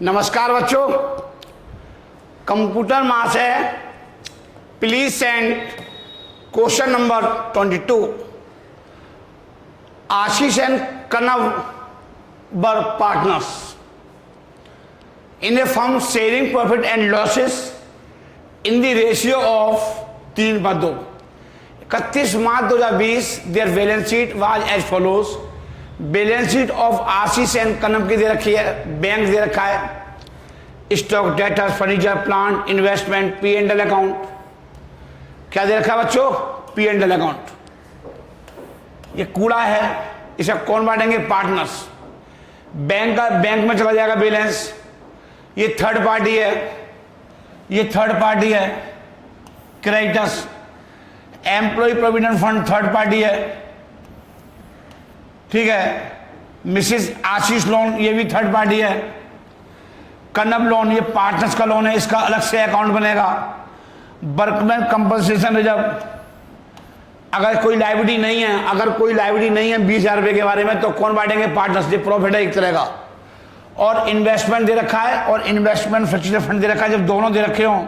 नमस्कार बच्चों, कंप्यूटर मास है। Please send question number 22। Ashish and Kanav were partners in a firm sharing profit and losses in the ratio of 3:2। 31 March 2020 their balance sheet was as follows. Balance sheet of Ashish and Kanav की दे रखी है, bank दे रखा है, stock, debtor, furniture, plant, investment, P&L account. क्या दे रखा है बच्चों? P&L account. ये कूड़ा है, इसे कौन बांटेंगे? पार्टनर्स। बैंक का बैंक में चला जाएगा बैलेंस। ये थर्ड पार्टी है, ये थर्ड पार्टी है। Creditors, employee provident fund third party है, ठीक है। मिसिस आशीष लोन ये भी थर्ड पार्टी है। कनव लोन ये पार्टनर्स का लोन है, इसका अलग से अकाउंट बनेगा। वर्कमैन कंपनसेशन रिजर्व, अगर कोई लायबिलिटी नहीं है, अगर कोई लायबिलिटी नहीं है 20,000 रुपये के बारे में, तो कौन बांटेंगे? पार्टनर्स। ये प्रॉफिट है एक तरह का। और इन्वेस्टमेंट दे रखा है और इन्वेस्टमेंट फ्लेक्सिबल फंड दे रखा है। जब दोनों दे रखे हों,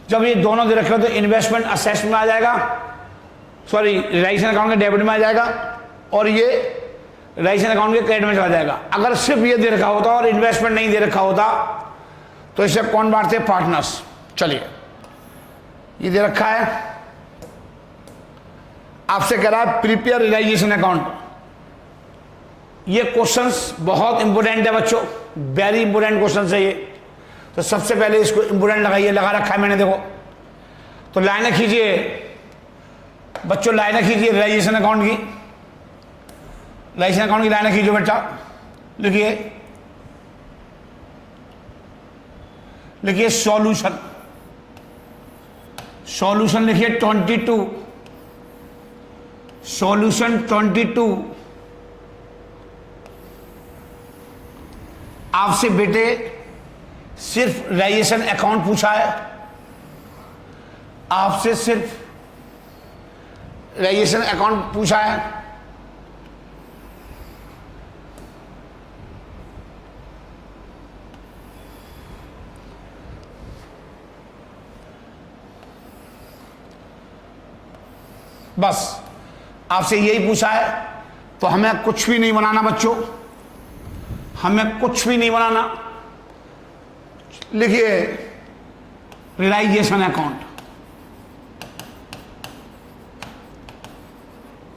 जब ये दोनों दे रखे हो तो इन्वेस्टमेंट असेस में आ जाएगा, सॉरी रिलाइजेशन अकाउंट के डेबिट में आ जाएगा, और ये रिलाइजेशन अकाउंट के क्रेडिट में चला जाएगा। अगर सिर्फ ये दे रखा होता और इन्वेस्टमेंट नहीं दे रखा होता तो इसे कौन बांटते? पार्टनर्स। चलिए, ये दे रखा है, आपसे कह रहा है प्रिपेयर रिलाइजेशन अकाउंट। ये क्वेश्चंस बहुत इंपोर्टेंट है बच्चों, वेरी इंपोर्टेंट क्वेश्चन है ये। तो सबसे पहले इसको इंपोर्टेंट लगाइए, लगा रखा है मैंने, देखो। तो लाइनें खींचिए बच्चों, लाइनें खींचिए रिलाइजेशन अकाउंट की। रिलाइजेशन अकाउंट की लाइनें खींचो बेटा, लिखिए, लिखिए सॉल्यूशन। सॉल्यूशन लिखिए 22, सॉल्यूशन 22। आपसे बेटे सिर्फ रिलाइजेशन अकाउंट पूछा है, आपसे सिर्फ रिलाइजेशन अकाउंट पूछा है। बस आपसे यही पूछा है, तो हमें कुछ भी नहीं बनाना बच्चों, हमें कुछ भी नहीं बनाना। लिखिए रिलाइजेशन अकाउंट,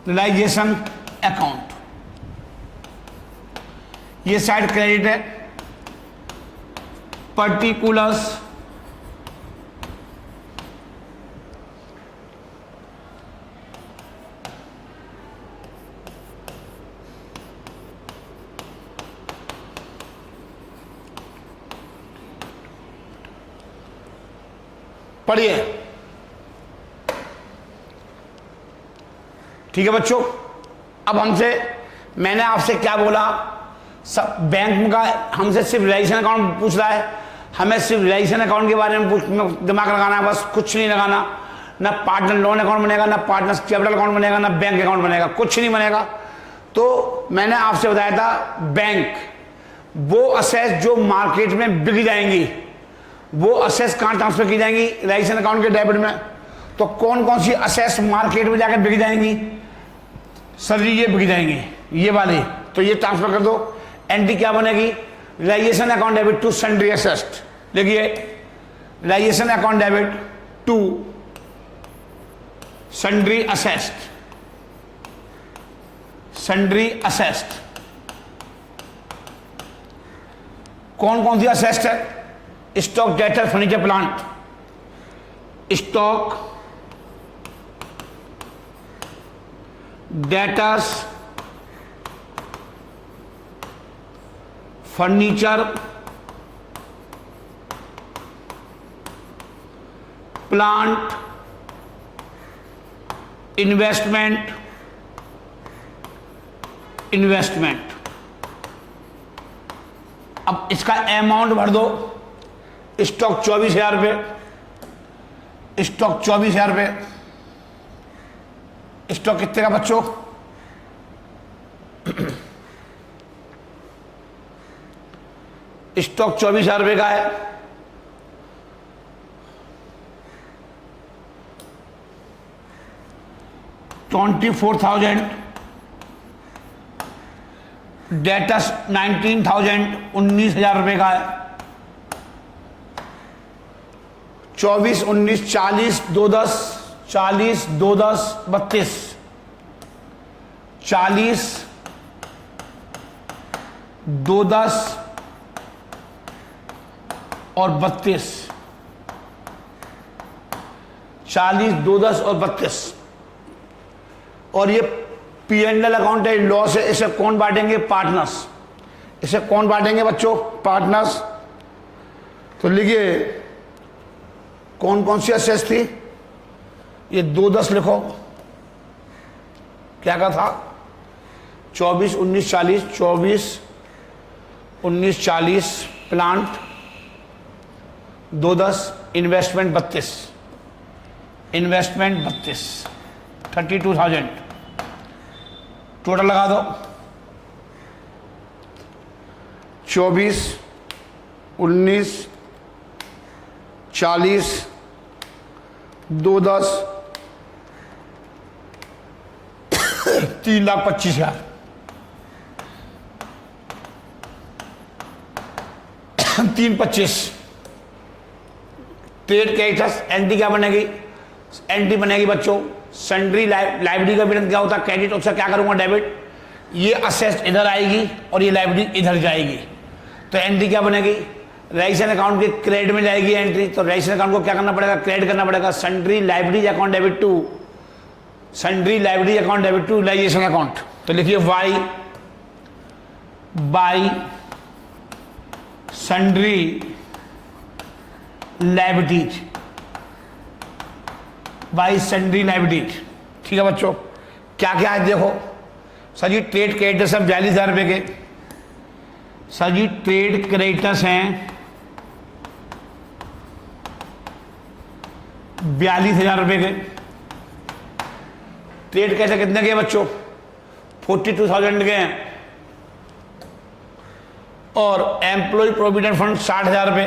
रिलाइजेशन अकाउंट। ये साइड क्रेडिट है, पर्टिकुलर्स, पढ़िए, ठीक है बच्चों। अब हमसे, मैंने आपसे क्या बोला? सब बैंक का हमसे सिर्फ रिलाइजेशन अकाउंट पूछ रहा है, हमें सिर्फ रिलाइजेशन अकाउंट के बारे में दिमाग लगाना है, बस कुछ नहीं लगाना। ना पार्टनर लोन अकाउंट बनेगा, ना पार्टनर कैपिटल अकाउंट बनेगा, ना बैंक अकाउंट बनेगा, कुछ नहीं बनेगा। तो मैंने आपसे बताया था बैंक, वो असेस जो मार्केट में बिक जाएंगी, वो असेस कहाँ ट्रांसफर की जाएंगी? रिलाइजेशन अकाउंट के डेबिट में। तो कौन कौन सी असेस मार्केट में जाकर बिक जाएंगी? सर ये बिक जाएंगे, ये वाले, तो ये ट्रांसफर कर दो। एंट्री क्या बनेगी? Realisation account debit to sundry assets. देखिए, realisation account debit to sundry assets, sundry assets. कौन कौन सी असेस्ड है? Stock, debtor, furniture, plant. Stock, debtors, furniture, plant, investment, investment. अब इसका अमाउंट भर दो। स्टॉक 24,000 रुपये, स्टॉक 24,000 रुपये। स्टॉक कितने का बच्चों? स्टॉक 24,000 रुपये का है, $24,000, डेटस 19,000, 19,000 रुपये का है, 24, 19, 40, 2, 10, 40, 2, 10, 32, 40, 2, 10 और 32, 40, 2, 10 और 32। और ये P&L अकाउंट है, लॉस है, इसे कौन बांटेंगे? पार्टनर्स। इसे कौन बांटेंगे बच्चों? पार्टनर्स। तो लिखिए कौन कौन सी असेट्स थी, ये 2, 10 लिखो, क्या का था? 24, 19, 40, 24, 19, 40 प्लांट, 2, 10 इन्वेस्टमेंट 32, इन्वेस्टमेंट 32, 32,000 टोटल लगा दो। 24, 19, 40, 2, 10 3,25,000, 3,25। ट्रेड क्रेडिटर्स एंट्री क्या बनेगी? एंट्री बनेगी बच्चों सन्ड्री लाइबिलिटी का वितरण क्या होता है? क्रेडिट। उसका क्या करूंगा? डेबिट। ये असेट इधर आएगी और ये लाइबिलिटी इधर जाएगी, तो एंट्री क्या बनेगी? रेजिस्ट्रेशन अकाउंट के क्रेडिट में जाएगी एंट्री, तो रेजिस्ट्रेशन अकाउंट को क्या करना पड़ेगा? क्रेडिट करना पड़ेगा। Sundry liability account debit to sundry liability account debit to registration account. तो लिखिए Y by sundry liabilities, by sundry liabilities. ठीक है बच्चों, क्या क्या है देखो। सर जी ट्रेड क्रेडिटर्स सब 42,000 रुपये के। सर जी ट्रेड क्रेडिटर्स हैं 42,000 रुपये के। ट्रेड कैसे कितने के बच्चों? 42,000 के हैं। और एम्प्लॉय प्रोविडेंट फंड 60,000 रुपये।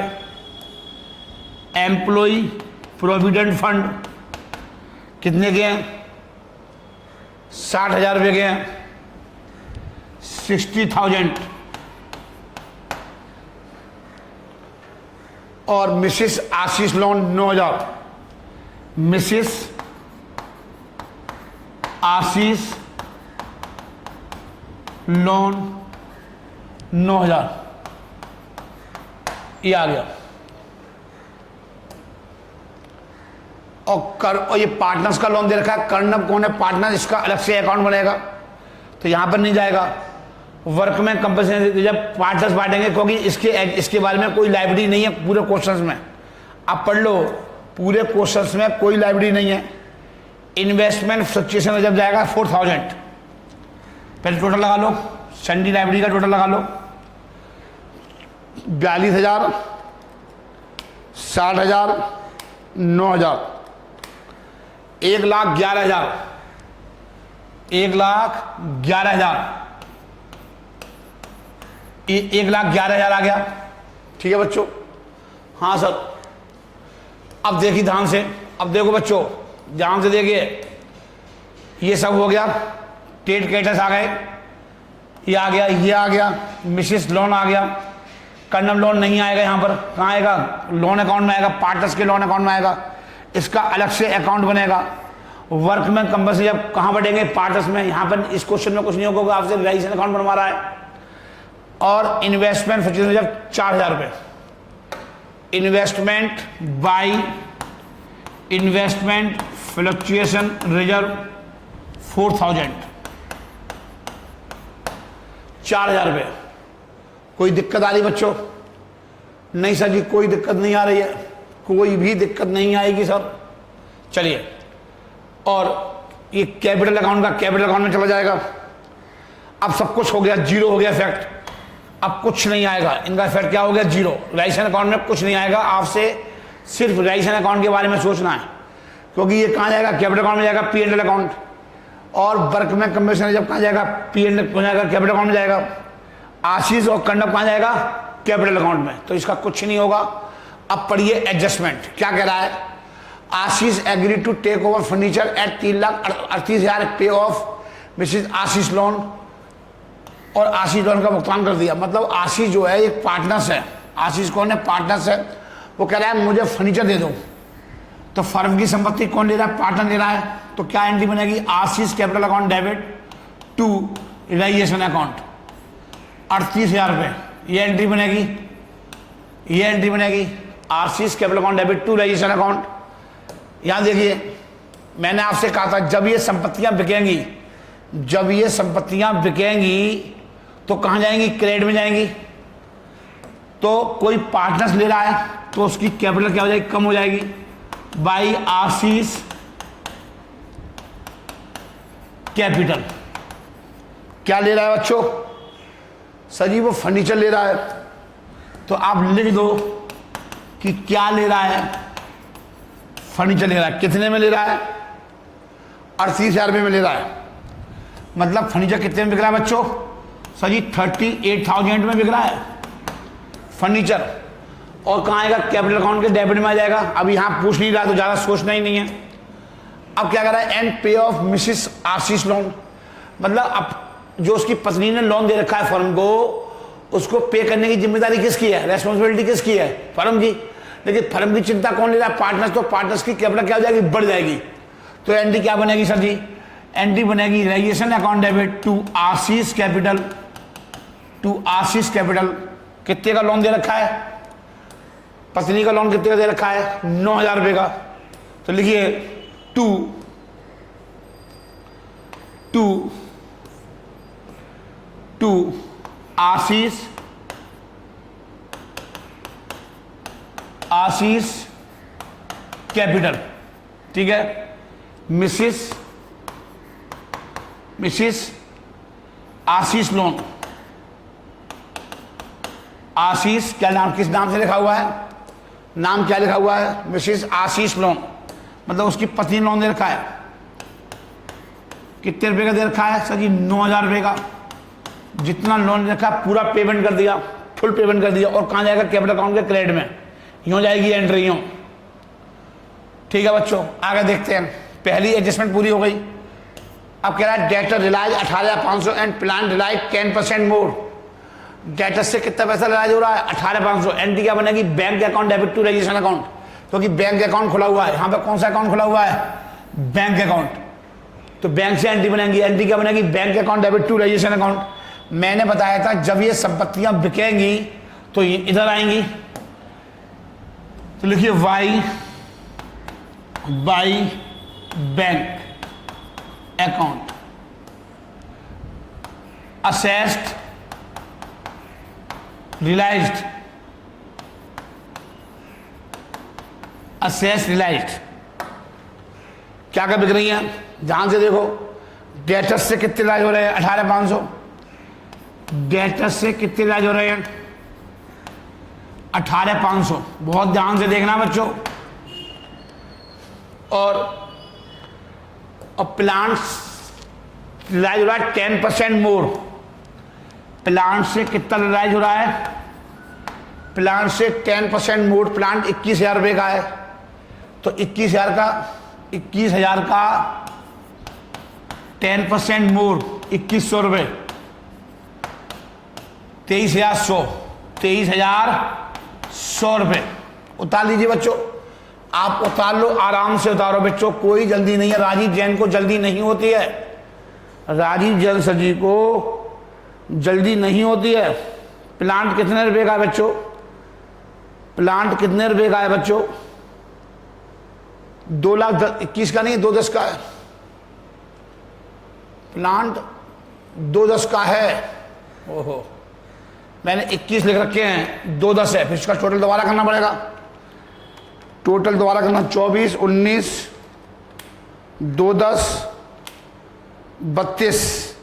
एम्प्लॉय प्रोविडेंट फंड कितने के हैं? 60,000 रुपये के हैं, 60,000। और मिसिस आशीष लोन 9,000। मिसिस आशीष लोन 9,000, ये आ गया। और ये पार्टनर्स का लोन दे रखा है। कर्णव कौन है? पार्टनर। इसका अलग से अकाउंट बनेगा, तो यहां पर नहीं जाएगा। वर्क में कंपल्सरी जब पार्टनर्स बांटेंगे, क्योंकि इसके बारे में कोई लाइबिलिटी नहीं है पूरे क्वेश्चंस में। आप पढ़ लो, पूरे क्वेश्चंस में कोई लाइबिलिटी नहीं है। इन्वेस्टमेंट फ्लक्चुएशन में जब जाएगा 4,000। पहले टोटल लगा लो, सन्ड्री लाइबिलिटी का टोटल लगा लो। 42,000, 60,000, 9,000, 1,11,000, 1,11,000, 1,11,000 आ गया। ठीक है बच्चों? हाँ सर। अब देखिए ध्यान से, अब देखो बच्चों ध्यान से देखिए, ये सब हो गया। ट्रेड क्रेडिटर्स आ गए, ये आ गया, ये आ गया, मिसिस लोन आ गया। कर्णव लोन नहीं आएगा यहाँ पर। कहाँ आएगा? लोन अकाउंट में आएगा, पार्टनर्स के लोन अकाउंट में आएगा। इसका अलग से अकाउंट बनेगा। वर्क में कंपल्सरी जब कहाँ बढ़ेंगे? पार्टनर्स में। यहाँ पर इस क्वेश्चन में कुछ नहीं होगा, आपसे रेजिस्ट्रेशन अकाउंट बनवा रहा है। और इन्वेस्टमेंट फ्लक्चुएशन जब 4,000 रुपये। Investment by investment fluctuation reserve 4,000, 4,000 रुपये। कोई दिक्कत आ रही बच्चों? नहीं सर जी कोई दिक्कत नहीं आ रही है, कोई भी दिक्कत नहीं आएगी सर। चलिए, और ये कैपिटल अकाउंट का कैपिटल अकाउंट में चला जाएगा। अब सब कुछ हो गया, जीरो हो गया इफेक्ट। अब कुछ नहीं आएगा, इनका इफेक्ट क्या हो गया? जीरो। रेजिस्ट्रेशन अकाउंट में कुछ नहीं आएगा। आपसे सिर्फ रेजिस्ट्रेशन अकाउंट के बारे में सोचना है, क्योंकि ये कहाँ जाएगा? कैपिटल अकाउंट में जाएगा, P&L अकाउंट। और वर्क में कंपल्सरी जब कहाँ जाएगा? P&L हो जाएगा, कैपिटल अकाउंट में जाएगा। आशीष और कर्णव कहाँ जाएगा? कैपिटल अकाउंट में, तो इसका कुछ नहीं होगा। अब पढ़िए एडजस्टमेंट क्या कह रहा है। Ashish agree to take over furniture at 3,38,000 pay of Mrs Ashish loan, और आशीष लोन का भुगतान कर दिया। मतलब आशीष जो है एक पार्टनर्स है, आशीष कौन है, पार्टनर्स है। वो कह रहा है मुझे फर्नीचर दे दो, तो फर्म की संपत्ति कौन ले रहा है, पार्टनर ले रहा है। तो क्या एंट्री बनेगी, Ashish capital account debit to realisation account 38,000 रुपये, ये एंट्री बनेगी, ये एंट्री बनेगी Ashish capital account debit to realisation account. यहां देखिए मैंने आपसे कहा था जब ये संपत्तियां बिकेंगी, जब ये संपत्तियां बिकेंगी तो कहां जाएंगी, क्रेडिट में जाएंगी। तो कोई पार्टनर्स ले रहा है तो उसकी कैपिटल क्या हो जाएगी, कम हो जाएगी बाई आशीष कैपिटल। क्या ले रहा है बच्चों, सर जी वो फर्नीचर ले रहा है, तो आप लिख दो कि क्या ले रहा है, फर्नीचर ले रहा है। कितने में ले रहा है, 38,000 रुपये में ले रहा है। मतलब फर्नीचर कितने में बिक रहा है बच्चों, सर जी 38,000 में बिक रहा है फर्नीचर। और कहाँ आएगा, कैपिटल अकाउंट के डेबिट में आ जाएगा। अब यहाँ पूछ नहीं रहा तो ज़्यादा सोचना ही नहीं है। अब क्या कर रहा है, एंड पे ऑफ मिसेस आशीष लोन, मतलब अब जो उसकी पत्नी ने लोन दे रखा है फर्म को, उसको पे करने की जिम्मेदारी किसकी है, रेस्पॉन्सिबिलिटी किसकी है, फर्म की। लेकिन फर्म की चिंता कौन ले रहा है, पार्टनर्स। तो पार्टनर्स की कैपिटल क्या हो जाएगी, बढ़ जाएगी। तो एंट्री क्या बनेगी सर जी, एंट्री बनेगी realisation account debit to Ashish capital, to Ashish capital. कितने का लोन दे रखा है, पत्नी का लोन कितने का दे रखा है, 9,000 रुपये का। तो लिखिए टू आशीष कैपिटल, ठीक है। मिसेस आशीष लोन, आशीष क्या नाम, किस नाम से लिखा हुआ है, नाम क्या लिखा हुआ है, मिसेस आशीष लोन। मतलब उसकी पत्नी लोन दे रखा है, कितने रुपए का दे रखा है सर जी, 9,000 रुपये का। जितना लोन रखा पूरा पेमेंट कर दिया, फुल पेमेंट कर दिया। और कहाँ जाएगा, कैपिटल अकाउंट के क्रेडिट में, यूँ जाएगी एंट्री यूँ। ठीक है बच्चों, आगे देखते हैं। पहली एडजस्टमेंट पूरी हो गई। अब कह रहा है debtor realise 18,500 and plan realise 10% more. Debtor से कितना पैसा रिलाइज हो रहा है, 18,500। एंट्री क्या बनेगी, bank account debit to registration account, क्योंकि बैंक अकाउंट खुला हुआ है। यहाँ पे कौन सा अकाउंट खुला हुआ है, बैंक अकाउंट। तो बैंक से एंट्री बनेगी, एंट्री क्या बनेगी, bank account debit to registration account. मैंने बताया था जब ये संपत्तियां बिकेंगी तो ये इधर आएंगी। तो लिखिए Y by bank account assets realised, असेस रिलाइज्ड। क्या क्या बिक रही है, ध्यान से देखो। डेटर्स से कितने रिलाइज हो रहे हैं, 18,500। डेटर्स से कितने रिलाइज हो रहे हैं, 18,500। बहुत ध्यान से देखना बच्चों। और प्लांट्स रिलाइज हो रहा है 10% मोर। प्लांट से कितना रिलाइज हो रहा है, प्लांट से 10% मोर। प्लांट 21,000 रुपये का है, तो 21,000 का 10% मोर 2,100 रुपये, 23,100 रुपये। उतार लीजिए बच्चों, आप उतार लो, आराम से उतारो बच्चों, कोई जल्दी नहीं है। राजीव जैन को जल्दी नहीं होती है, राजीव जैन सर जी को जल्दी नहीं होती है। प्लांट कितने रुपए का है बच्चों, प्लांट कितने रुपए का है बच्चों, 2,21,000 का नहीं, 2,10,000 का है। प्लांट 2,10,000 का है। ओहो, मैंने 21 लिख रखे हैं, 2,10,000 है। फिर इसका टोटल दोबारा करना पड़ेगा। टोटल दोबारा करना, 24, 19, 2,10, 32,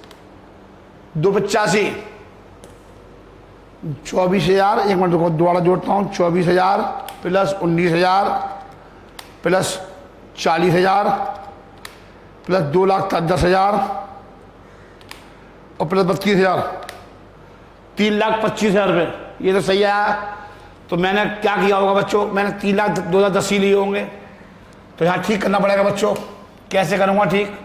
2,85, 24,000। एक मिनट रुको, दोबारा जोड़ता हूँ। 24,000 प्लस 19,000 प्लस 40,000 प्लस 2,10,000 और प्लस 32,000, 3,25,000 रुपये। ये तो सही आया। तो मैंने क्या किया होगा बच्चों, मैंने 3,02,10 ही लिए होंगे, तो यहाँ ठीक करना पड़ेगा बच्चों। कैसे करूँगा ठीक,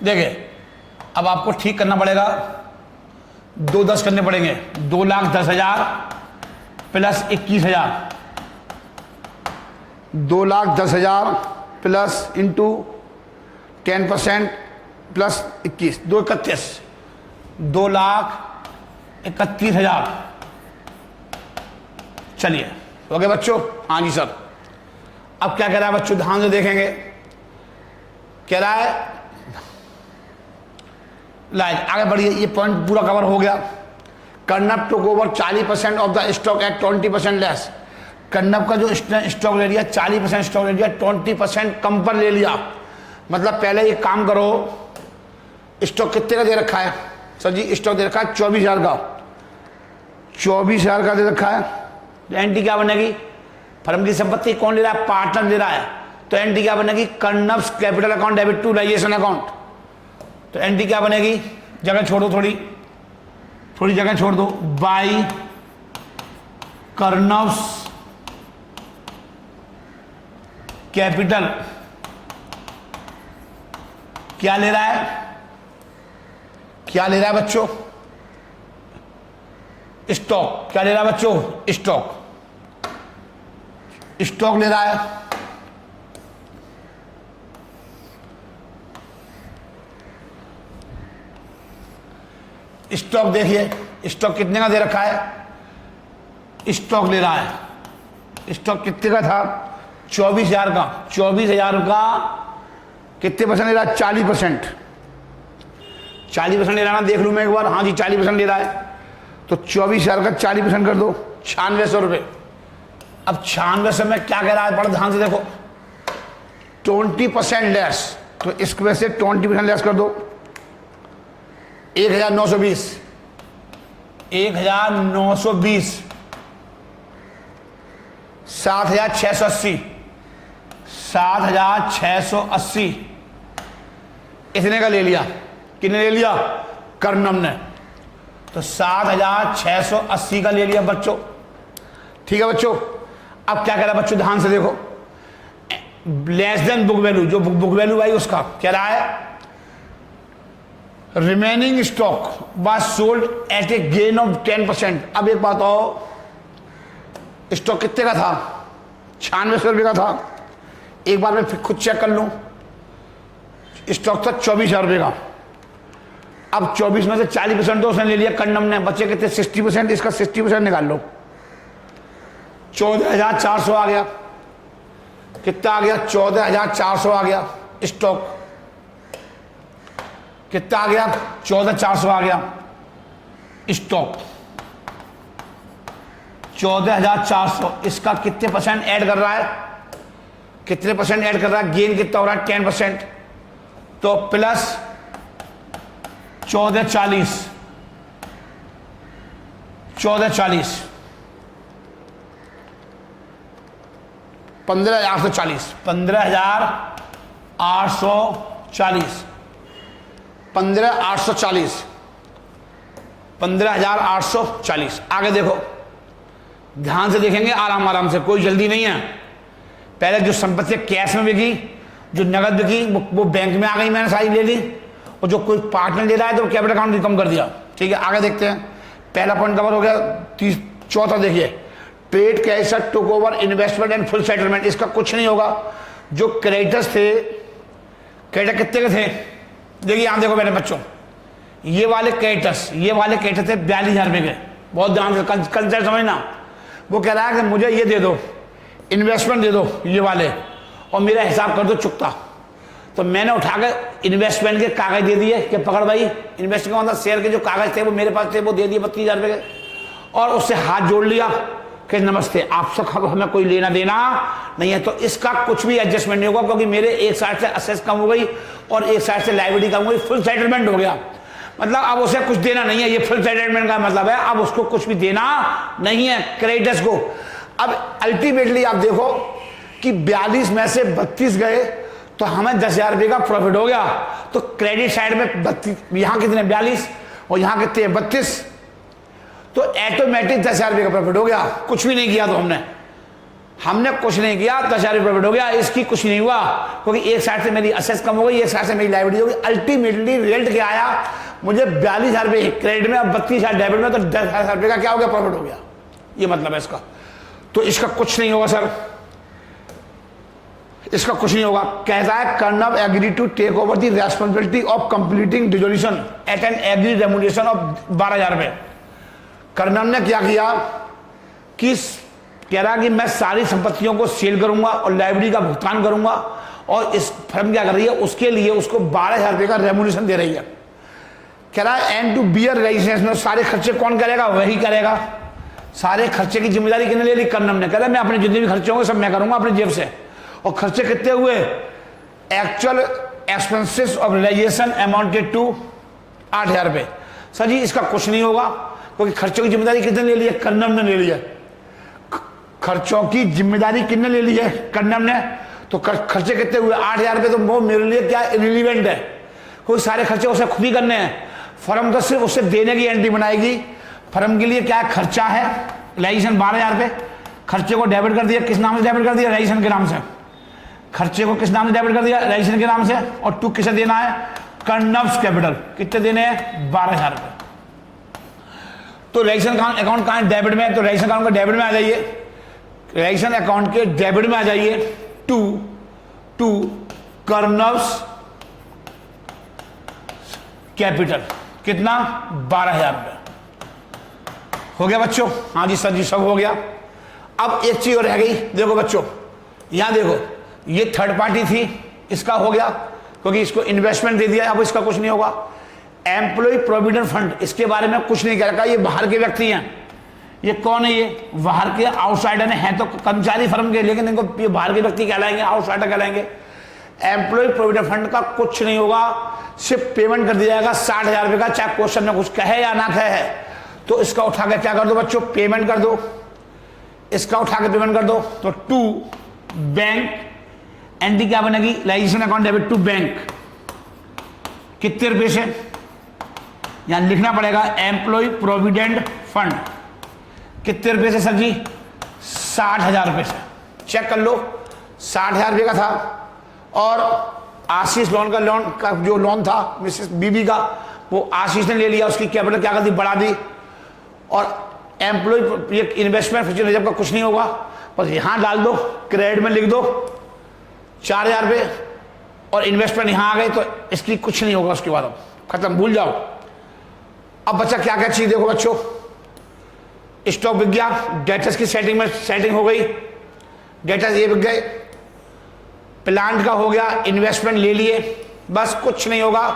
देखिए अब आपको ठीक करना पड़ेगा, 2 10 करने पड़ेंगे। 2,10,000 प्लस 21,000, 2,10,000 प्लस इंटू 10% प्लस 21, 2,31, 2,31,000। चलिए हो गया बच्चों। हाँ जी सर। अब क्या कह रहा है बच्चों, ध्यान से देखेंगे। कह रहा है लाइक आगे बढ़िए, ये पॉइंट पूरा कवर हो गया। Karnab took over 40% of the stock at 20% less. Karnab का जो स्टॉक ले लिया 40% स्टॉक ले लिया, 20% कम पर ले लिया। मतलब पहले ये काम करो, स्टॉक कितने का दे रखा है सर जी, स्टॉक दे रखा है 24,000 का, 24,000 का दे रखा है। तो एंट्री क्या बनेगी, फर्म की संपत्ति कौन ले रहा है, पार्टनर ले रहा है, तो एंट्री क्या बनेगी, Karnab's capital account debit to realisation account. तो एंट्री क्या बनेगी, जगह छोड़ो, थोड़ी जगह छोड़ दो, बाई कर्नब्स कैपिटल क्या ले रहा है, क्या ले रहा है बच्चों, स्टॉक। क्या ले रहा है बच्चों, स्टॉक ले रहा है। स्टॉक देखिए, स्टॉक कितने का दे रखा है, स्टॉक ले रहा है। स्टॉक कितने का था, 24,000 का। 24,000 का कितने परसेंट ले रहा है, 40%। 40% ले रहा है ना, देख लूँ मैं एक बार। हाँ जी 40% ले रहा है। तो 24,000 का 40% कर दो, 9600 रुपये। अब 9600 में क्या कह रहा है, बड़ा ध्यान से देखो, 20% लेस। तो इसकी वजह से 20% लेस कर दो, 1,920, 1,920, 7,680, 7,680 इसने का ले लिया। किसने ले लिया, कर्नम ने। तो 7,680 का ले लिया बच्चों। ठीक है बच्चों। अब क्या कह रहा है बच्चों, ध्यान से देखो, लेस देन बुक वैल्यू, जो बुक वैल्यू आई उसका कह रहा है, remaining stock was sold at A gain of 10%। अब एक बात आओ, स्टॉक कितने का था, 9600 रुपये का था। एक बार मैं फिर खुद चेक कर लूं, स्टॉक था 24,000 रुपये का। अब 24 में से 40% तो उसने ले लिया कर्नम ने, बच्चे कितने, 60%। इसका 60% निकाल लो, 14,400 आ गया। कितना आ गया, 14,400 आ गया। स्टॉक कितना आ गया, 14,400 आ गया। स्टॉक 14,400, इसका कितने परसेंट ऐड कर रहा है, कितने परसेंट ऐड कर रहा है, गेन कितना हो रहा है, 10%। तो प्लस 1440, 1440, 15,840, 15,840, 15,840, 15,840। आगे देखो, ध्यान से देखेंगे, आराम आराम से, कोई जल्दी नहीं है। पहले जो संपत्ति कैश में बिकी, जो नगद बिकी, वो बैंक में आ गई, मैंने सारी ले ली। और जो कोई पार्टनर ले रहा है तो कैपिटल अकाउंट भी कम कर दिया। ठीक है, आगे देखते हैं। पहला पॉइंट कवर हो गया। चौथा देखिए, paid cash took over investment and full settlement. इसका कुछ नहीं होगा। जो क्रेडिटर्स थे, क्रेडिटर कितने के थे, देखिए यहां देखो मेरे बच्चों, ये वाले क्रेडिटर्स थे 42,000 रुपये के। बहुत ध्यान से कंसेप्ट समझना। वो कह रहा है कि मुझे ये दे दो, इन्वेस्टमेंट दे दो ये वाले, और मेरा हिसाब कर दो चुकता। तो मैंने उठा के इन्वेस्टमेंट के कागज दे दिए कि पकड़ भाई, इन्वेस्टमेंट का मतलब शेयर के जो कागज थे वो मेरे पास थे, वो दे दिए 32,000 रुपये के। और उससे हाथ जोड़ लिया कि नमस्ते, आपसे हमें कोई लेना देना नहीं है। तो इसका कुछ भी एडजस्टमेंट नहीं होगा, क्योंकि मेरे एक साइड से असेस कम हो गई और एक साइड से लायबिलिटी कम हो गई, फुल सेटलमेंट हो गया। मतलब अब उसे कुछ देना नहीं है, ये फुल सेटलमेंट का मतलब है, अब उसको कुछ भी देना नहीं है क्रेडिटर्स को। अब अल्टीमेटली आप देखो कि 42 में से 32 गए, तो हमें 10,000 रुपये का प्रॉफिट हो गया। तो क्रेडिट साइड में 32, यहाँ कितने 42 और यहाँ कितने 32, तो ऑटोमेटिक 10,000 रुपये का प्रॉफिट हो गया। कुछ भी नहीं किया, तो हमने कुछ नहीं किया, 10,000 रुपये प्रॉफिट हो गया। इसकी कुछ नहीं हुआ, क्योंकि एक साइड से मेरी असेस कम हो गई, एक साइड से मेरी लायबिलिटी हो गई। अल्टीमेटली रिजल्ट क्या आया, मुझे 42,000 रुपये क्रेडिट में और 32,000 डेबिट में, तो 10,000 रुपये का क्या हो गया, प्रॉफिट हो गया। ये मतलब है इसका। तो इसका कुछ नहीं होगा सर, इसका कुछ नहीं होगा। कहता है Karnav agree to take over the responsibility of completing dissolution at an agree remuneration of 12,000 रुपये। कर्नव ने क्या किया कि कह रहा कि मैं सारी संपत्तियों को सेल करूंगा और लाइबिलिटी का भुगतान करूंगा, और इस फर्म क्या कर रही है, उसके लिए उसको 12,000 रुपये का रेम्यूनरेशन दे रही है। कह रहा है एंड टू बियर रजिस्ट्रेशन, सारे खर्चे कौन करेगा, वही करेगा। सारे खर्चे की जिम्मेदारी किसने ले ली, कर्नव ने। कह रहा मैं अपने जितने भी खर्चे होंगे सब मैं करूंगा अपनी जेब से। और खर्चे कितने हुए, actual expenses of realisation amounted to 8,000 रुपये। सर जी इसका कुछ नहीं होगा, क्योंकि खर्चों की जिम्मेदारी किसने ले ली है, कर्नव ने ले ली है। खर्चों की जिम्मेदारी किसने ले ली है, कर्नव ने। तो खर्चे कितने हुए 8,000 रुपये, तो वो मेरे लिए क्या इरिलीवेंट है, कोई सारे खर्चे उसे खुद ही करने हैं। फर्म तो सिर्फ उसे देने की एंट्री बनाएगी। फर्म के लिए क्या खर्चा है, रियलाइजेशन 12,000 रुपये। खर्चे को डेबिट कर दिया, किस नाम से डेबिट कर दिया, रियलाइजेशन के नाम से। खर्चे को किस नाम से डेबिट कर दिया, रियलाइजेशन के नाम से। और टू किसे देना है, कर्नव्स कैपिटल। कितने देने हैं, 12,000 रुपये। तो रियलाइजेशन अकाउंट कहाँ है, डेबिट में। तो रियलाइजेशन अकाउंट का डेबिट में आ जाइए, रियलाइजेशन अकाउंट के डेबिट में आ जाइए, टू कर्नव्स कैपिटल। कितना, 12,000 रुपये। हो गया बच्चों, हाँ जी सर जी सब हो गया। अब एक चीज और रह गई, देखो बच्चों यहां देखो, ये थर्ड पार्टी थी, इसका हो गया क्योंकि इसको इन्वेस्टमेंट दे दिया। अब इसका कुछ नहीं होगा। एम्प्लॉय प्रोविडेंट फंड, इसके बारे में कुछ नहीं कह रखा, ये बाहर के व्यक्ति हैं। ये कौन है, ये बाहर के आउटसाइडर हैं, तो कर्मचारी फर्म के, लेकिन इनको ये बाहर के व्यक्ति कहलाएंगे, आउटसाइडर कहलाएंगे। एम्प्लॉय प्रोविडेंट फंड का कुछ नहीं होगा, सिर्फ पेमेंट कर दिया जाएगा 60,000 रुपये का, चाहे क्वेश्चन में कुछ कहे या ना कहे। तो इसका उठा के क्या कर दो बच्चों, पेमेंट कर दो। इसका उठा के पेमेंट कर दो, तो टू बैंक, एंट्री क्या बनेगी, realisation account debit to bank. कितने रुपए से, यहां लिखना पड़ेगा एम्प्लॉय प्रोविडेंट फंड। कितने रुपए से सर जी, 60,000 रुपये से। चेक कर लो, 60,000 रुपये का था। और आशीष लोन का जो लोन था मिसेस बीबी का, वो आशीष ने ले लिया, उसकी कैपिटल क्या कर दी, बढ़ा दी। और एम्प्लॉय ये इन्वेस्टमेंट फ्यूचर रिजर्व का कुछ नहीं होगा, बस यहां डाल दो, क्रेडिट में लिख दो 4,000 रुपये, और इन्वेस्टमेंट यहां आ गए, तो इसकी कुछ नहीं होगा। उसके बाद अब खत्म, भूल जाओ। अब बच्चा क्या क्या चीज, देखो बच्चों, स्टॉक बिक गया, डेटर्स की सेटिंग में सेटिंग हो गई, डेटर्स ये बिक गए, प्लांट का हो गया, इन्वेस्टमेंट ले लिए, बस कुछ नहीं होगा।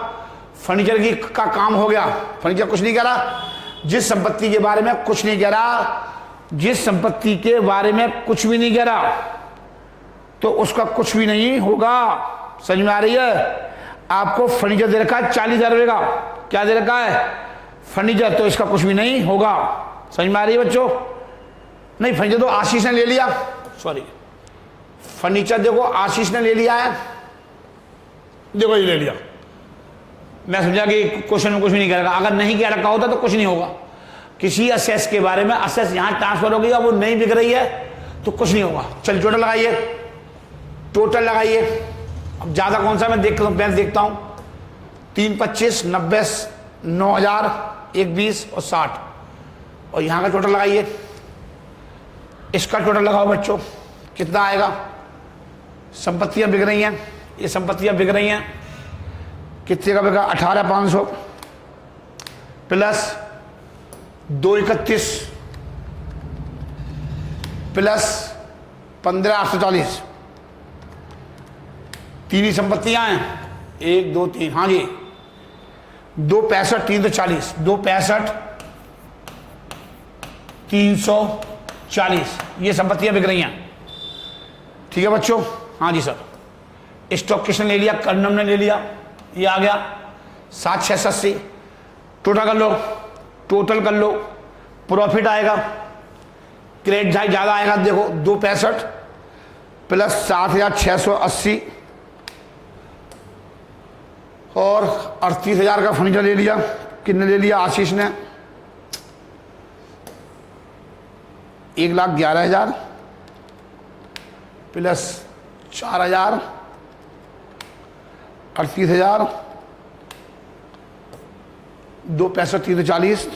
फर्नीचर की का काम हो गया, फर्नीचर कुछ नहीं कह रहा, जिस संपत्ति के बारे में कुछ नहीं कह रहा, जिस संपत्ति के बारे में कुछ भी नहीं कह रहा, तो उसका कुछ भी नहीं होगा। समझ में आ रही है। आपको फर्नीचर दे रखा है 40,000 रुपये का, क्या दे रखा है, फर्नीचर, तो इसका कुछ भी नहीं होगा। समझ में आ रही है बच्चों, नहीं फर्नीचर तो आशीष ने ले लिया, सॉरी फर्नीचर देखो आशीष ने ले लिया है, देखो ये ले लिया। मैं समझा कि क्वेश्चन में कुछ भी नहीं करेगा, अगर नहीं कह रखा होता तो कुछ नहीं होगा। किसी असेस के बारे में, असेस यहां ट्रांसफर हो गई और वो नहीं बिक रही है, तो कुछ नहीं होगा। चल टोटल लगाइए, टोटल लगाइए। अब ज्यादा कौन सा मैं देखता हूं, 3, 25, 90, 9,000, 1, 20 और 60, और यहां का टोटल लगाइए। इसका टोटल लगाओ बच्चों, कितना आएगा। संपत्तियां बिक रही हैं, ये संपत्तियां बिक रही हैं, कितने का बिका, 18,500 प्लस 231 प्लस 15,840, तीन ही संपत्तियां हैं, 1, 2, 3, हाँ जी, 265, 340, 265, 340, ये संपत्तियां बिक रही हैं। ठीक है बच्चों, हाँ जी सर। स्टॉक किसने ले लिया, कर्नम ने ले लिया, ये आ गया 7,680। टोटल कर लो, टोटल कर लो, प्रॉफिट आएगा, क्रेडिट ज़्यादा आएगा, देखो 265 प्लस 7,680 और 38,000 का फर्नीचर ले लिया। कितने ले लिया आशीष ने? 1,11,000 प्लस 4,000, 38,000, 2 पैसे 340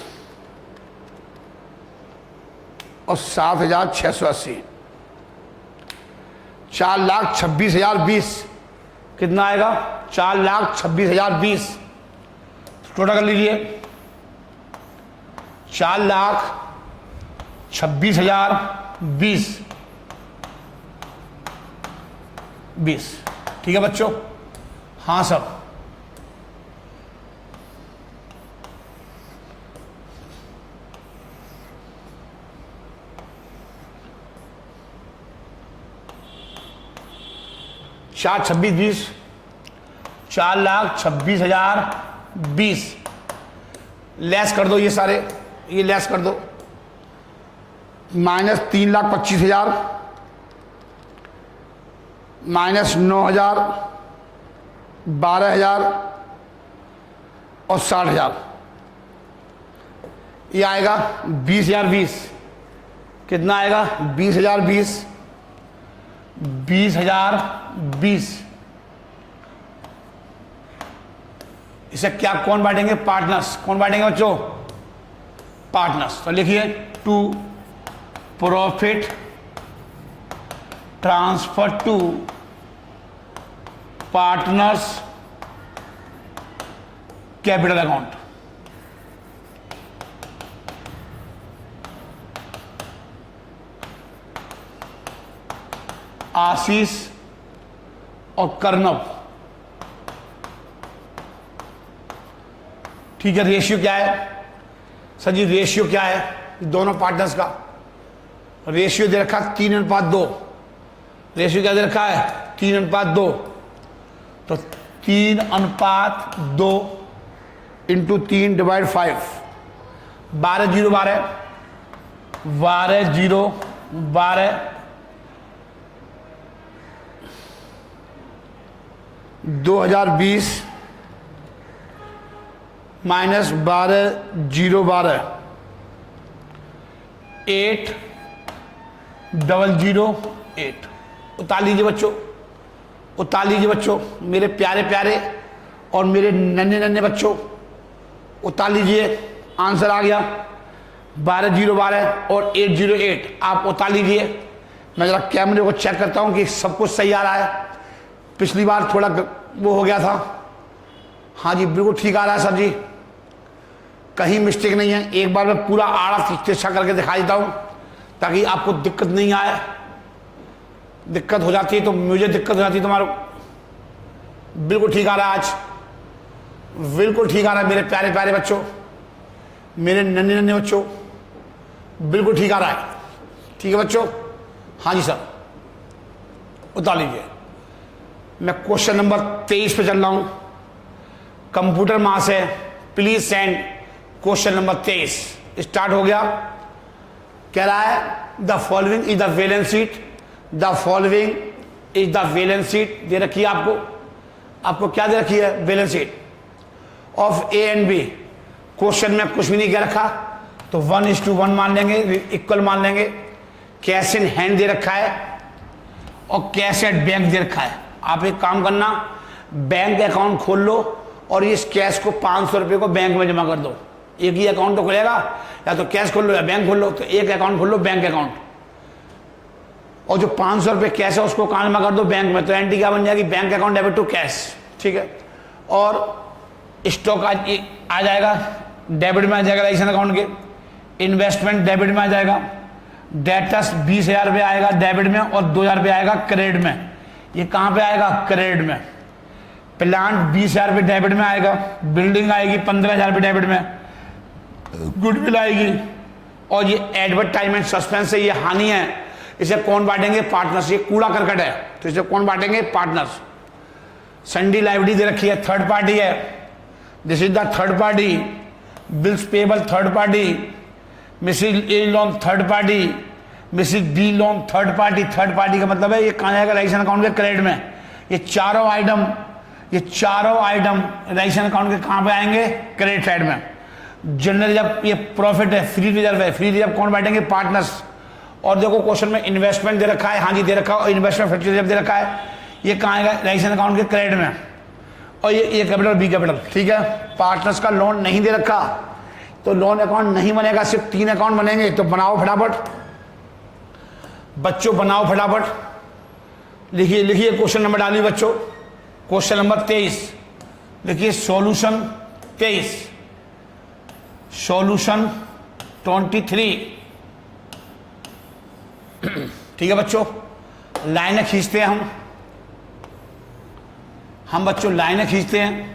और 7,680, 4,26,020। कितना आएगा? 4,26,020। टोटल कर लीजिए 4,26,020 20। ठीक है बच्चों? हाँ सर। चार 26,20, 4,26,020 लेस कर दो, ये सारे ये लेस कर दो, माइनस 3,25,000, माइनस 9,000, 12,000 और 60,000। ये आएगा 20,020। कितना आएगा? 20,020, 20,020। इसे क्या कौन बांटेंगे? पार्टनर्स। कौन बांटेंगे बच्चों? पार्टनर्स। तो लिखिए to profit transfer to partners capital account. Ashish और कर्णव। ठीक है। रेशियो क्या है सर जी? रेशियो क्या है दोनों पार्टनर्स का? रेशियो दे रखा 3:2। रेशियो क्या दे रखा है? 3:2। तो 3:2 इंटू 3 डिवाइड 5, 12 0 12, 12 0 12, 2020 माइनस 12 0 12, 8,008। उतार लीजिए बच्चों, उतार लीजिए बच्चों, मेरे प्यारे प्यारे और मेरे नन्हे नन्हे बच्चों, उतार लीजिए। आंसर आ गया 12 0 12 और 808। आप उतार लीजिए। मैं जरा कैमरे को चेक करता हूं कि सब कुछ सही आ रहा है। पिछली बार थोड़ा वो हो गया था। हाँ जी बिल्कुल ठीक आ रहा है सर जी, कहीं मिस्टेक नहीं है। एक बार मैं पूरा आड़ा तिरछा करके दिखा देता हूं ताकि आपको दिक्कत नहीं आए। दिक्कत हो जाती है तो मुझे दिक्कत हो जाती है। तुम्हारा बिल्कुल ठीक आ रहा है आज, बिल्कुल ठीक आ रहा है मेरे प्यारे प्यारे बच्चों, मेरे नन्हे नन्हे बच्चों, बिल्कुल ठीक आ रहा है। ठीक है बच्चों? हाँ जी सर, उतार लीजिए। मैं क्वेश्चन नंबर 23 पे चल रहा हूं। कंप्यूटर मां से please send question number 23। Start हो गया। कह रहा है the following is the balance sheet, the following is the balance sheet दे रखी है आपको। आपको क्या दे रखी है? Balance sheet of A and B. Question में कुछ भी नहीं कह रखा तो 1:1 मान लेंगे, इक्वल मान लेंगे। कैश इन हैंड दे रखा है और कैश एट बैंक दे रखा है। आप एक काम करना, बैंक अकाउंट खोल लो और इस कैश को 500 रुपये को बैंक में जमा कर दो। एक ही अकाउंट तो खुलेगा, या तो कैश खोल लो या बैंक खोल लो। तो एक अकाउंट खोल लो, बैंक अकाउंट, और जो 500 रुपये कैश है उसको कहाँ जमा कर दो? बैंक में। तो एंट्री क्या बन जाएगी? Bank account debit to cash. ठीक है। और स्टॉक आ जाएगा, डेबिट में आ जाएगा लाइसेंस अकाउंट के। इन्वेस्टमेंट डेबिट में आ जाएगा। डेटर्स 20,000 रुपये आएगा डेबिट में और 2,000 रुपये आएगा क्रेडिट में। ये कहाँ पे आएगा? क्रेडिट में। प्लांट 20,000 रुपये डेबिट में आएगा। बिल्डिंग आएगी 15,000 रुपये डेबिट में। गुडविल आएगी। और ये एडवर्टाइजमेंट सस्पेंस है, ये हानि है। इसे कौन बांटेंगे? पार्टनर्स। ये कूड़ा करकट है तो इसे कौन बांटेंगे? पार्टनर्स। संडी लाइबिलिटी दे रखी है, थर्ड पार्टी है। This is the third party. Bills payable third party. Mrs A loan third party. Mrs B loan third party. Third party का मतलब है ये कहाँ जाएगा? लाइसेंस अकाउंट के क्रेडिट में। ये चारों आइटम ये चारों आइटम रेजिस्ट्रेशन अकाउंट के कहाँ पे आएंगे? क्रेडिट साइड में। जनरल जब ये प्रॉफिट है, फ्री रिजर्व है, फ्री रिजर्व कौन बैठेंगे? पार्टनर्स। और देखो क्वेश्चन में इन्वेस्टमेंट दे रखा है, हाँ जी दे रखा है, और इन्वेस्टमेंट फ्री रिजर्व दे रखा है, ये कहाँ आएगा? रेजिस्ट्रेशन अकाउंट के क्रेडिट में। और ये कैपिटल बी कैपिटल, ठीक है। पार्टनर्स का लोन नहीं दे रखा तो लोन अकाउंट नहीं बनेगा, सिर्फ 3 अकाउंट बनेंगे। तो बनाओ फटाफट बच्चों, बनाओ फटाफट, लिखिए लिखिए, क्वेश्चन नंबर डालिए बच्चों, क्वेश्चन नंबर 23 देखिए, सॉल्यूशन 23, सॉल्यूशन 23। ठीक है बच्चों, लाइनें खींचते हैं हम बच्चों लाइनें खींचते हैं।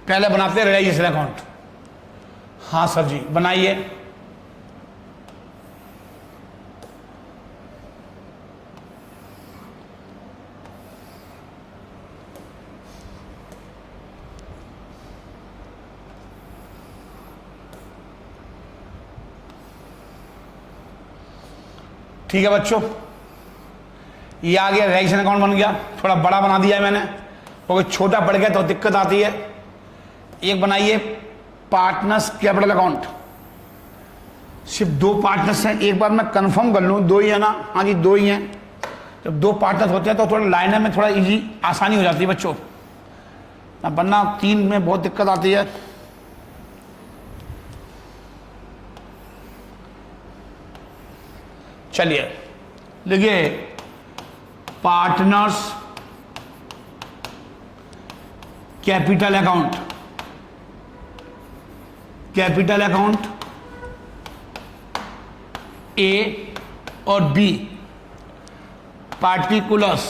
पहले बनाते हैं रेजिस्ट्रेशन अकाउंट। हाँ सर जी बनाइए। ठीक है बच्चों, ये आ गया, रेजिस्ट्रेशन अकाउंट बन गया। थोड़ा बड़ा बना दिया है मैंने क्योंकि छोटा पड़ गया तो दिक्कत आती है। एक बनाइए पार्टनर्स कैपिटल अकाउंट, सिर्फ 2 पार्टनर्स हैं। एक बार मैं कंफर्म कर लूँ, 2 ही है ना? हाँ जी 2 ही हैं। जब 2 पार्टनर्स होते हैं तो थोड़ा लाइनर में थोड़ा इजी आसानी हो जाती है बच्चों, ना वरना 3 में बहुत दिक्कत आती है। चलिए लिखिए, partners capital account, capital account A और बी, पार्टिकुलर्स,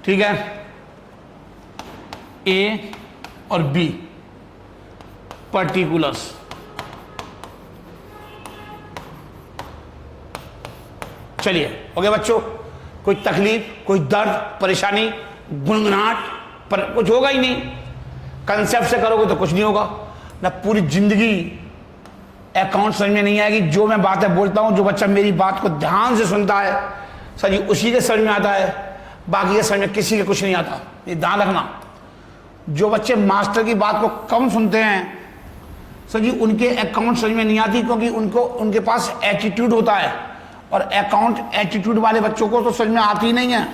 ठीक है, ए और बी पर्टिकुलर्स। चलिए ओके बच्चों, कोई तकलीफ, कोई दर्द, परेशानी, गुनगुनाहट पर कुछ होगा ही नहीं। कंसेप्ट से करोगे तो कुछ नहीं होगा ना, पूरी जिंदगी अकाउंट समझ में नहीं आएगी। जो मैं बातें बोलता हूं, जो बच्चा मेरी बात को ध्यान से सुनता है सर जी, उसी के समझ में आता है, बाकी के समझ में किसी के कुछ नहीं आता। ये ध्यान रखना। जो बच्चे मास्टर की बात को कम सुनते हैं सर जी, उनके अकाउंट समझ में नहीं आती, क्योंकि उनके पास एटीट्यूड होता है, और अकाउंट एटीट्यूड वाले बच्चों को तो समझ में आती ही नहीं है।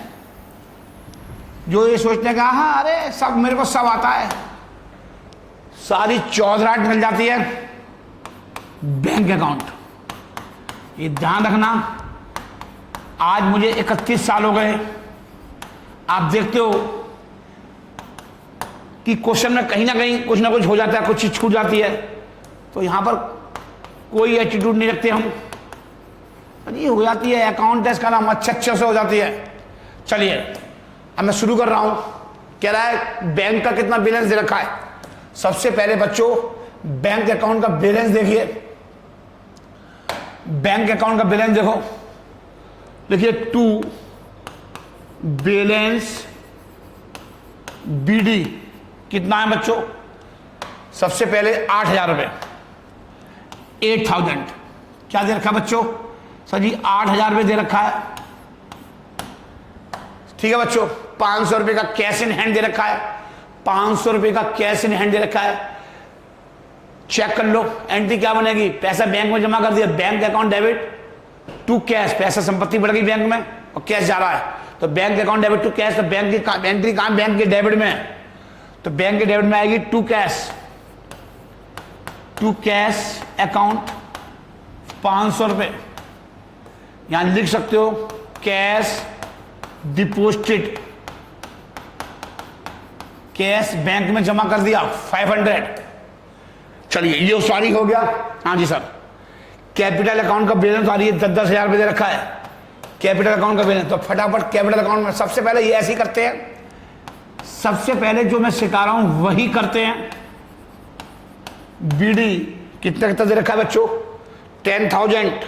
जो ये सोचते हैं कि हाँ अरे सब मेरे को सब आता है, सारी चौधराहट निकल जाती है बैंक अकाउंट। ये ध्यान रखना। आज मुझे 31 साल हो गए, आप देखते हो कि क्वेश्चन में कहीं ना कहीं कुछ ना कुछ हो जाता है, कुछ चीज छूट जाती है। तो यहां पर कोई एटीट्यूड नहीं रखते हम, ये हो जाती है। अकाउंट टेस्ट का नाम अच्छे से हो जाती है। चलिए अब मैं शुरू कर रहा हूं। कह रहा है बैंक का कितना बैलेंस दे रखा है। सबसे पहले बच्चों बैंक अकाउंट का बैलेंस देखिए, बैंक अकाउंट का बैलेंस देखो, देखिए टू बैलेंस बीडी कितना है बच्चों? सबसे पहले 8,000 रुपए, 8,000। क्या दे रखा है बच्चों? सर जी 8,000 रुपये दे रखा है, ठीक है बच्चों। 500 रुपये का कैश इन हैंड दे रखा है, 500 रुपये का कैश इन हैंड दे रखा है। चेक कर लो एंट्री क्या बनेगी। पैसा बैंक में जमा कर दिया, bank account debit to cash, पैसा संपत्ति बढ़ गई बैंक में और कैश जा रहा है, तो bank account debit to cash. तो बैंक की एंट्री कहां? बैंक के डेबिट में। तो बैंक के डेबिट में आएगी to cash, to cash account 500 रुपये। यहां लिख सकते हो कैश डिपॉजिटेड, कैश बैंक में जमा कर दिया 500। चलिए ये सारी हो गया। हाँ जी सर, कैपिटल अकाउंट का बैलेंस आ रही है 10,000 रुपये दे रखा है, कैपिटल अकाउंट का बैलेंस। तो फटाफट कैपिटल अकाउंट में सबसे पहले ये ऐसे ही करते हैं, सबसे पहले जो मैं सिखा रहा हूं वही करते हैं। बीडी कितना कितना दे रखा है बच्चों? 10,000,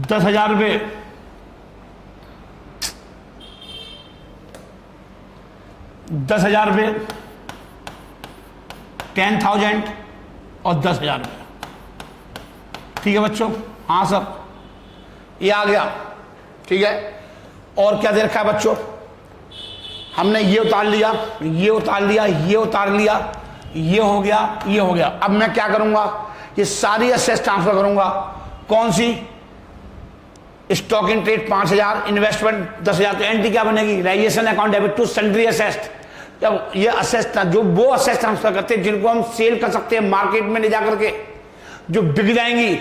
10,000 रुपये, 10,000 रुपये, 10,000 और 10,000 रुपये। ठीक है बच्चों, हाँ सर ये आ गया। ठीक है, और क्या दे रखा है बच्चों, हमने ये उतार लिया, ये उतार लिया, ये उतार लिया, ये हो गया, ये हो गया। अब मैं क्या करूंगा, ये सारी एसेट्स ट्रांसफर करूंगा। कौन सी, स्टॉक इन ट्रेड 5,000, इन्वेस्टमेंट 10,000। तो एंट्री क्या बनेगी, registration account debit to sundry asset. जब ये असेस्ट, जो वो असेस्ट ट्रांसफर करते हैं जिनको हम सेल कर सकते हैं मार्केट में ले जाकर के, जो बिक जाएंगी।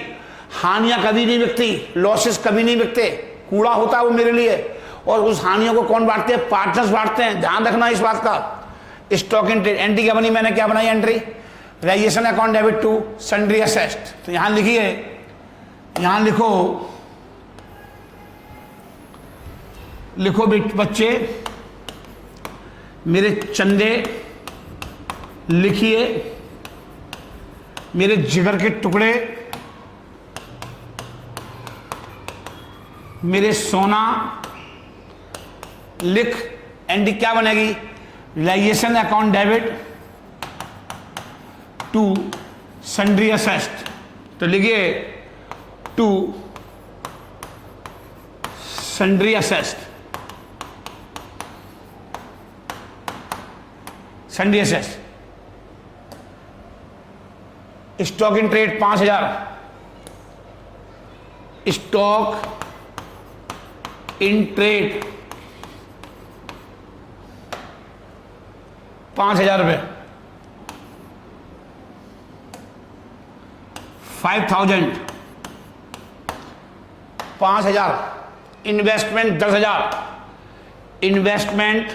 हानियां कभी नहीं बिकती, लॉसेस कभी नहीं बिकते, कूड़ा होता है वो मेरे लिए। और उस हानियों को कौन बांटते हैं, पार्टनर्स बांटते हैं, ध्यान रखना इस बात का। स्टॉक इन ट्रेड एंट्री क्या बनी, मैंने क्या बनाई entry, registration account debit to sundry asset. तो यहां लिखिए, यहां लिखो, लिखो बच्चे मेरे चंदे, लिखिए मेरे जिगर के टुकड़े, मेरे सोना, लिख। एंट्री क्या बनेगी, registration account debit to sundry asset. तो लिखिए to sundry asset, sundry asset. Stock in trade 5,000, stock in trade 5,000 रुपये, 5,000, 5,000। इन्वेस्टमेंट 10,000, इन्वेस्टमेंट,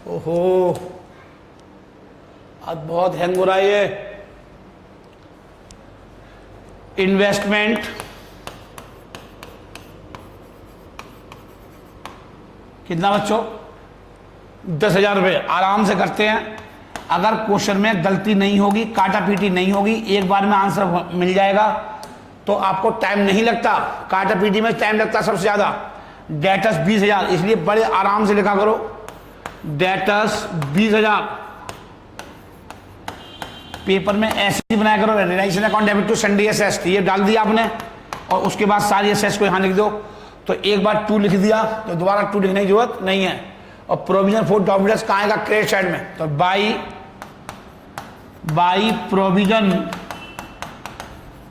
ओहो आज बहुत हैंग हो रहा है ये। इन्वेस्टमेंट कितना बच्चों, 10,000 रुपये। आराम से करते हैं, अगर क्वेश्चन में गलती नहीं होगी, काटा पीटी नहीं होगी, एक बार में आंसर मिल जाएगा तो आपको टाइम नहीं लगता। काटा पीटी में टाइम लगता सबसे ज्यादा। डेटस 20,000, इसलिए बड़े आराम से लिखा करो, डेटस 20,000। पेपर में ऐसे ही बनाया करो, registration account debit to sundry asset, ये डाल दिया आपने और उसके बाद सारी असेस्ट को यहां लिख दो। तो एक बार 2 लिख दिया तो दोबारा 2 लिखने की जरूरत नहीं है। और प्रोविजन फॉर डाउटफुल कहाँ आएगा, क्रेडिट साइड में। तो by provision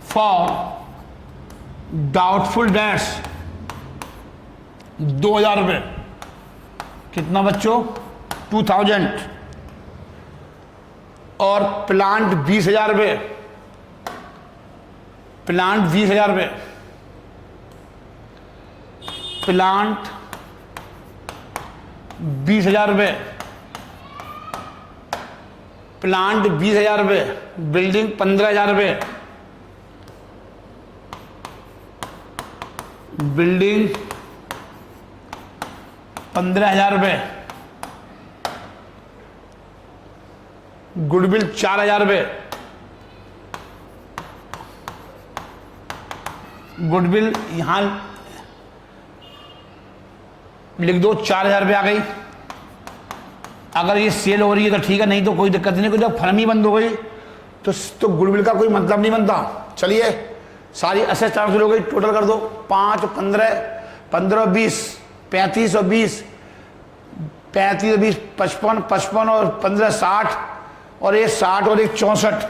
for doubtful debts 2,000 रुपये। कितना बच्चों, 2,000। और प्लांट 20,000 रुपये, प्लांट 20,000 रुपये, प्लांट 20,000 रुपये, प्लांट 20,000 रुपये, बिल्डिंग 15,000 रुपये, बिल्डिंग 15,000 रुपये, गुडविल 4,000 रुपये, गुडविल यहां लिख दो, 4,000 रुपये आ गई। अगर ये सेल हो रही है तो ठीक है, नहीं तो कोई दिक्कत नहीं। जब फर्म ही बंद हो गई तो गुडविल का कोई मतलब नहीं बनता। चलिए सारी असेट ट्रांसफर हो गई, टोटल कर दो, 5, 15, 15, 20, 35 और 20, 35 और 20, 55, 55 और 15, 60, और ये 60 और 1, 64।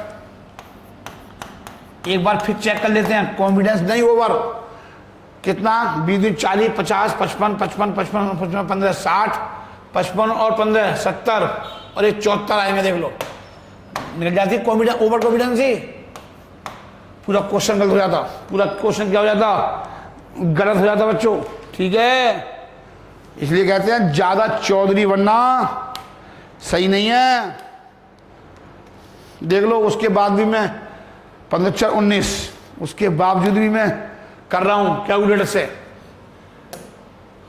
एक बार फिर चेक कर लेते हैं, कॉन्फिडेंस नहीं ओवर। कितना, 20, 40, 50, 55, 55, 55, 55, 15, 60, 55 और 15, 70 और ये 74 आएंगे। देख लो मिल जाती कॉन्फिडेंस, ओवर कॉन्फिडेंस ही पूरा क्वेश्चन गलत हो जाता, पूरा क्वेश्चन क्या हो जाता, गलत हो जाता बच्चों। ठीक है, इसलिए कहते हैं ज्यादा चौधरी बनना सही नहीं है। देख लो उसके बाद भी मैं 15, 19, उसके बावजूद भी मैं कर रहा हूं कैलकुलेटर से।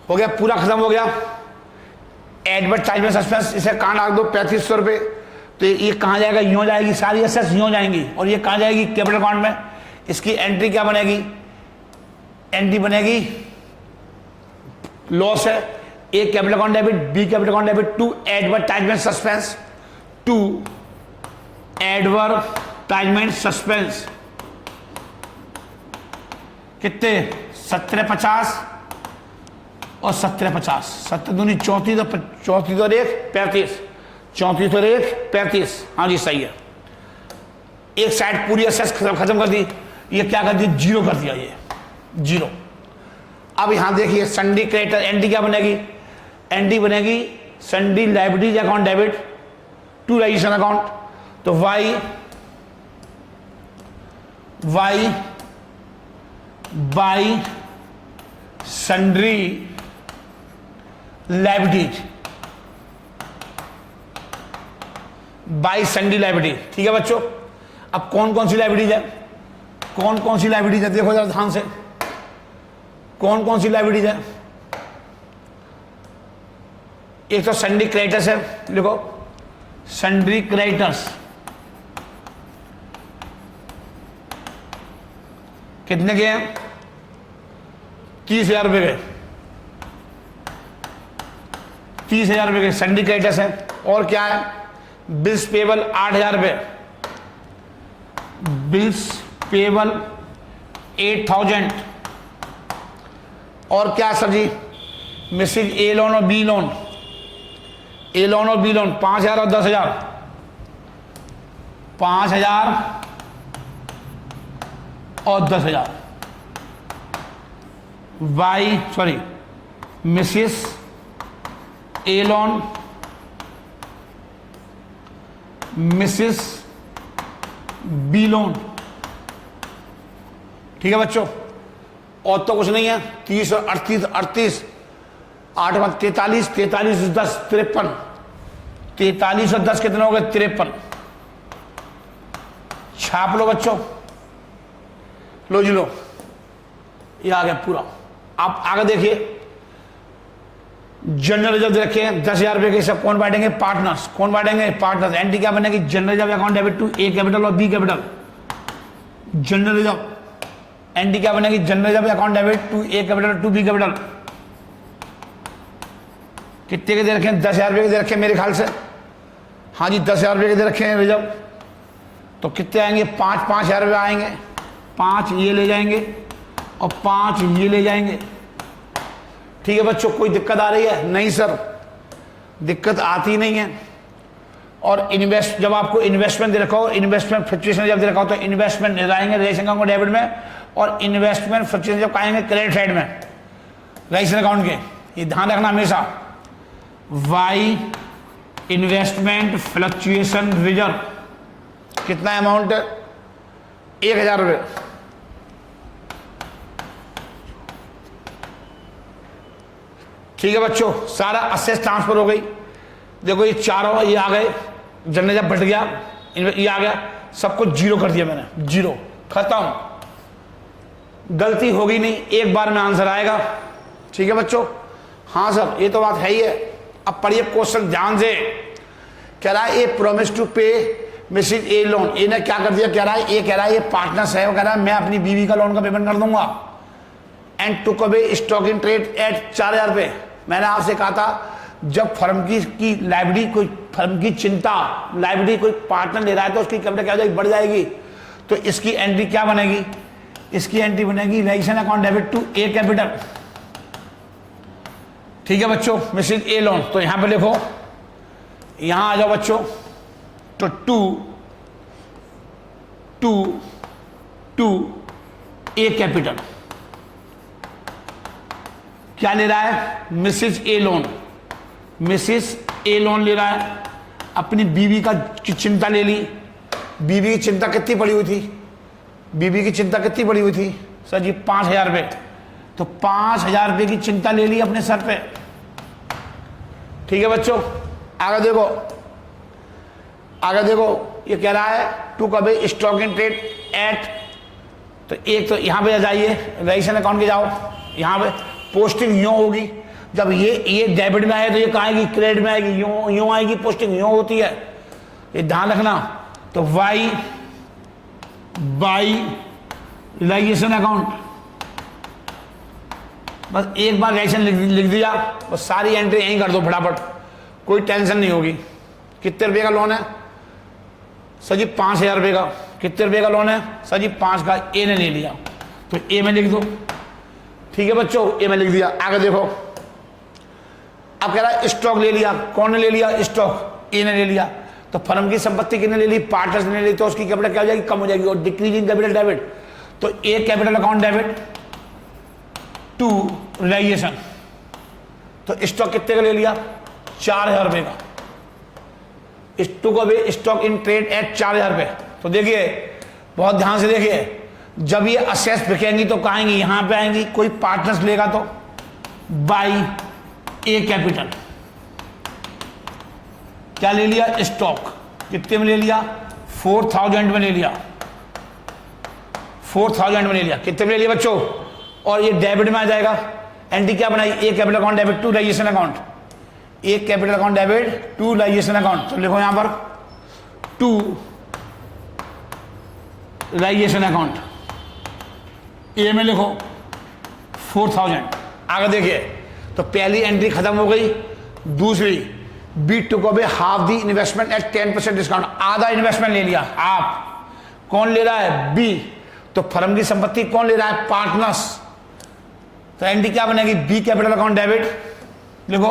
हो गया, पूरा खत्म हो गया। एडवर्टाइजमेंट सस्पेंस, इसे कहां डाल दो, 3500 रुपये। तो ये कहां जाएगा, यूं जाएगी, सारी असेट्स यूं जाएंगी। और ये कहां जाएगी, कैपिटल अकाउंट में। इसकी एंट्री क्या बनेगी, एंट्री बनेगी लॉस है, A capital account debit, B capital account debit to advertisement suspense to advertisement suspense कितने 1750 और 1750, 7 दूनी 34 और 1 35, 34 और 1 35। हाँ जी सही है। एक साइड पूरी एसेस खत्म कर दी, ये क्या कर दिया, जीरो कर दिया, ये जीरो। अब यहां देखिए संडी क्रेडिटर, एनडी क्या बनेगी, एनडी बनेगी sundry liabilities account debit to registration account. तो वाई by sundry liabilities, by sundry liability. ठीक है बच्चों, अब कौन कौन सी लाइबिलिटीज है, कौन कौन सी लाइबिलिटीज है, देखो जरा ध्यान से, कौन कौन सी लाइबिलिटीज है। एक तो सन्ड्री क्रेडिटर्स है, लिखो सन्ड्री क्रेडिटर्स कितने के हैं, 30,000 रुपए के, 30,000 रुपए के सन्ड्री क्रेडिटर्स है। और क्या है, बिल्स पेबल 8,000 रुपए, बिल्स पेबल 8,000। और क्या सर जी, मिसिंग ए लोन और बी लोन, ए लोन और बी लोन 5,000 और 10,000, 5,000 और 10,000। मिसिस ए लोन, मिसिस बी लोन। ठीक है बच्चों, और तो कुछ नहीं है। 30 और 38, 38 8 में 43, 43 और 10 53, 43 और 10 कितने हो गए, 53। छाप लो बच्चों, लो जी लो, ये आ गया पूरा। आप आगे देखिए, जनरल रिजर्व दे रखे हैं 10,000 रुपए के, सब कौन बांटेंगे, पार्टनर्स। कौन बांटेंगे, पार्टनर्स। एंट्री क्या बनेगी, general reserve account debit to A capital और B capital. General reserve entry क्या बनेगी, general reserve account debit to A capital to B capital. कितने के दे रखे हैं, 10,000 रुपए के दे रखे हैं मेरे ख्याल से। हाँ जी 10,000 रुपए के दे रखे हैं रिजर्व। तो कितने आएंगे, 5,000 रुपये आएंगे, 5 ये ले जाएंगे और 5 ये ले जाएंगे। ठीक है बच्चों, कोई दिक्कत आ रही है, नहीं सर दिक्कत आती नहीं है। और इन्वेस्ट, जब आपको इन्वेस्टमेंट दे रखा हो, इन्वेस्टमेंट फ्लक्चुएशन जब दे रखा हो तो इन्वेस्टमेंट ले जाएंगे रजिस्ट्रेशन अकाउंट डेबिट में, और इन्वेस्टमेंट फ्लक्चुएशन जब आएंगे क्रेडिट साइड में रजिस्ट्रेशन अकाउंट के। ये ध्यान रखना हमेशा। वाई इन्वेस्टमेंट फ्लक्चुएशन रिजर्व कितना अमाउंट है, 1,000 रुपये। ठीक है बच्चों, सारा असेस ट्रांसफर हो गई। देखो ये चारों ये आ गए, जनरल जब बट गया, ये आ गया, सबको जीरो कर दिया मैंने, जीरो खत्म। गलती होगी नहीं, एक बार में आंसर आएगा। ठीक है बच्चों, हाँ सर ये तो बात है ही है। अब पढ़िए क्वेश्चन ध्यान से। कह रहा है ए प्रॉमिस टू पे मिसिस ए लोन, ए ने क्या कर दिया, कह रहा है ए, कह रहा है ये पार्टनर्स है, वो कह रहा है मैं अपनी बीवी का लोन का पेमेंट कर दूंगा। And took away stock in trade at 4,000 रुपये। मैंने आपसे कहा था जब फर्म की लाइबिलिटी, कोई फर्म की चिंता, लाइबिलिटी कोई पार्टनर ले रहा है तो उसकी कैपिटल क्या हो जाएगी, बढ़ जाएगी। तो इसकी एंट्री क्या बनेगी, इसकी एंट्री बनेगी registration account debit to A capital. ठीक है बच्चों, मिसिस ए लोन। तो यहां पे लिखो, यहां आ जाओ बच्चों, तो टू ए कैपिटल क्या ले रहा है, मिसिस ए लोन, मिसिस ए लोन ले रहा है। अपनी बीवी का चिंता ले ली। बीवी की चिंता कितनी पड़ी हुई थी, बीवी की चिंता कितनी पड़ी हुई थी सर जी, 5,000 रुपये। तो 5,000 रुपये की चिंता ले ली अपने सर पे। ठीक है बच्चों, आगे देखो, आगे देखो, ये कह रहा है टू कभी स्टॉक इन ट्रेड एट, तो एक तो यहां पे जाइए, रजिस्ट्रेशन अकाउंट के जाओ, यहां पे पोस्टिंग यूं होगी। जब ये डेबिट में आए तो ये कहाँ आएगी, क्रेडिट में आएगी, यूं आएगी, पोस्टिंग यूं होती है, ये ध्यान रखना। तो वाई बाई रजिस्ट्रेशन अकाउंट, बस एक बार रजिस्ट्रेशन लिख दिया, बस सारी एंट्री यहीं कर दो फटाफट, कोई टेंशन नहीं होगी। कितने रुपए का लोन है सर जी? 5,000 रुपये का। कितने रुपए का लोन है सर जी? 5 का। ए ने ले लिया तो ए में लिख दो। ठीक है बच्चों, ए में लिख दिया। आगे देखो, अब कह रहा है स्टॉक ले लिया। कौन ने ले लिया स्टॉक? ए ने ले लिया। तो फर्म की संपत्ति किसने ले ली? पार्टनर्स ने ले ली। तो उसकी कैपिटल क्या हो जाएगी? कम हो जाएगी। और डिक्रीज इन कैपिटल डेबिट, तो A capital account debit to realisation. तो स्टॉक कितने का ले लिया? 4,000 रुपये का। स्टॉक इन ट्रेड एट 4,000 रुपये। तो देखिए, बहुत ध्यान से देखिए, जब ये असेस बिकेंगी तो कहाँ आएंगी? यहां पे आएंगी। कोई पार्टनर्स लेगा तो बाई ए कैपिटल। क्या ले लिया? स्टॉक। कितने में ले लिया? 4,000 में ले लिया। 4,000 में ले लिया। कितने में ले लिया बच्चों? और ये डेबिट में आ जाएगा। एंट्री क्या बनाई? A capital account debit to realisation account. A capital account debit to realisation account. तो लिखो यहां पर टू रियलाइजेशन अकाउंट। ए में लिखो 4,000। आगे देखिए, तो पहली एंट्री खत्म हो गई। दूसरी, B took away half the investment at 10% discount. आधा इन्वेस्टमेंट ले लिया। आप कौन ले रहा है? बी। तो फर्म की संपत्ति कौन ले रहा है? पार्टनर्स। तो एंट्री क्या बनेगी? B capital account debit. लिखो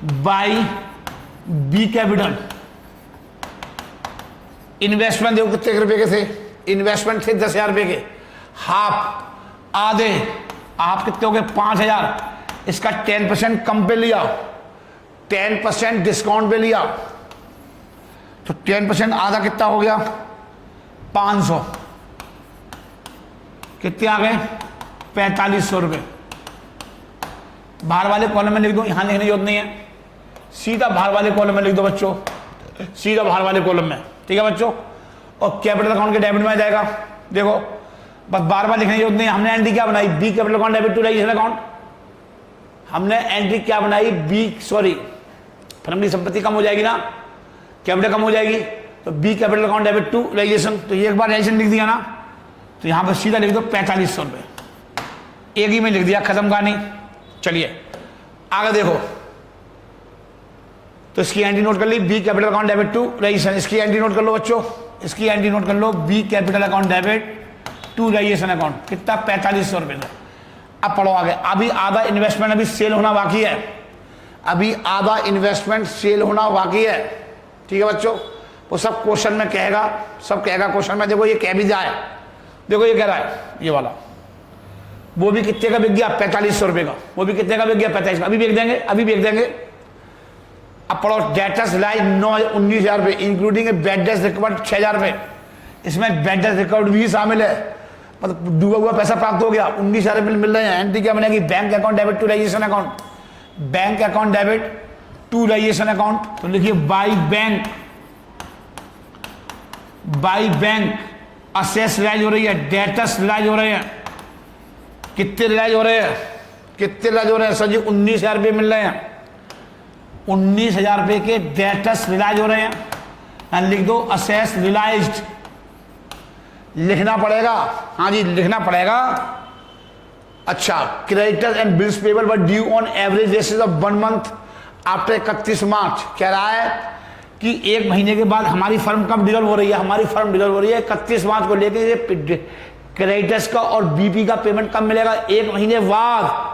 बाई बी कैपिटल। इन्वेस्टमेंट देखो कितने रुपए के थे? इन्वेस्टमेंट थे 10,000 रुपए के। हाफ, आधे। आप कितने हो गए? 5,000। इसका 10% कम पे लिया, 10% डिस्काउंट पे लिया। तो 10% आधा कितना हो गया? 500। कितने आ गए? 4,500 रुपये। बाहर वाले कॉलम में लिख दो, यहां लिखने की जरूरत नहीं है। सीधा बाहर वाले कॉलम में लिख दो बच्चों, सीधा बाहर वाले कॉलम में। ठीक है बच्चों, और कैपिटल अकाउंट के डेबिट में आ जाएगा। देखो, बस बार बार लिखने की जरूरत नहीं। हमने एंट्री क्या बनाई? B capital account debit to realisation account. हमने एंट्री क्या बनाई? बी, सॉरी, फर्म की संपत्ति कम हो जाएगी ना, कैपिटल कम हो जाएगी, तो B capital account debit to realisation. तो ये एक बार रियलाइजेशन लिख दिया ना, तो यहां पर सीधा लिख दो 4,500 रुपये। एक ही में लिख दिया, खत्म कहानी। चलिए आगे देखो, तो इसकी एंट्री नोट कर ली, B capital account debit to realisation. इसकी एंट्री नोट कर लो बच्चों, इसकी एंट्री नोट कर लो, B capital account debit to realisation account. कितना? 4,500 रुपये से। अब पढ़ो आगे। अभी आधा इन्वेस्टमेंट अभी सेल होना बाकी है। अभी आधा इन्वेस्टमेंट सेल होना बाकी है। ठीक है बच्चों, वो सब क्वेश्चन में कहेगा, सब कहेगा क्वेश्चन में। देखो ये कह भी जाए, देखो ये कह रहा है ये वाला, वो भी कितने का बिक गया? 4,500 रुपये का। वो भी कितने का बिक गया? 45 का। अभी बेच देंगे, अभी बेच देंगे। अब पढ़ो, डेटर्स लाइज 19,000 रुपये इंक्लूडिंग बैड डेट्स रिकवर्ड 6,000 रुपये। इसमें बैड डेट्स रिकवर्ड भी शामिल है, मतलब डूबा हुआ पैसा प्राप्त हो गया। 19,000 रुपये मिल रहे हैं। एंट्री क्या बनेगी? Bank account debit to realisation account. Bank account debit to realisation account. तो लिखिए बाई बैंक, बाई बैंक असेस रिलाइज हो रही है, डेटर्स रिलाइज हो रहे हैं। कितने रिलाइज हो रहे हैं? कितने रिलाइज हो रहे हैं सर जी? 19,000 रुपये मिल रहे हैं। 19,000 रुपये के डेटर्स रिलाइज हो रहे हैं। लिख दो असेस रिलाइज्ड। लिखना पड़ेगा, हाँ जी लिखना पड़ेगा। अच्छा, creditors and bills payable were due on average basis of 1 month after 31 मार्च। कह रहा है कि 1 महीने के बाद हमारी फर्म कब डिजॉल्व हो रही है? हमारी फर्म डिजॉल्व हो रही है 31 मार्च को लेके। क्रेडिटर्स का और बीपी का पेमेंट कब मिलेगा? 1 महीने बाद।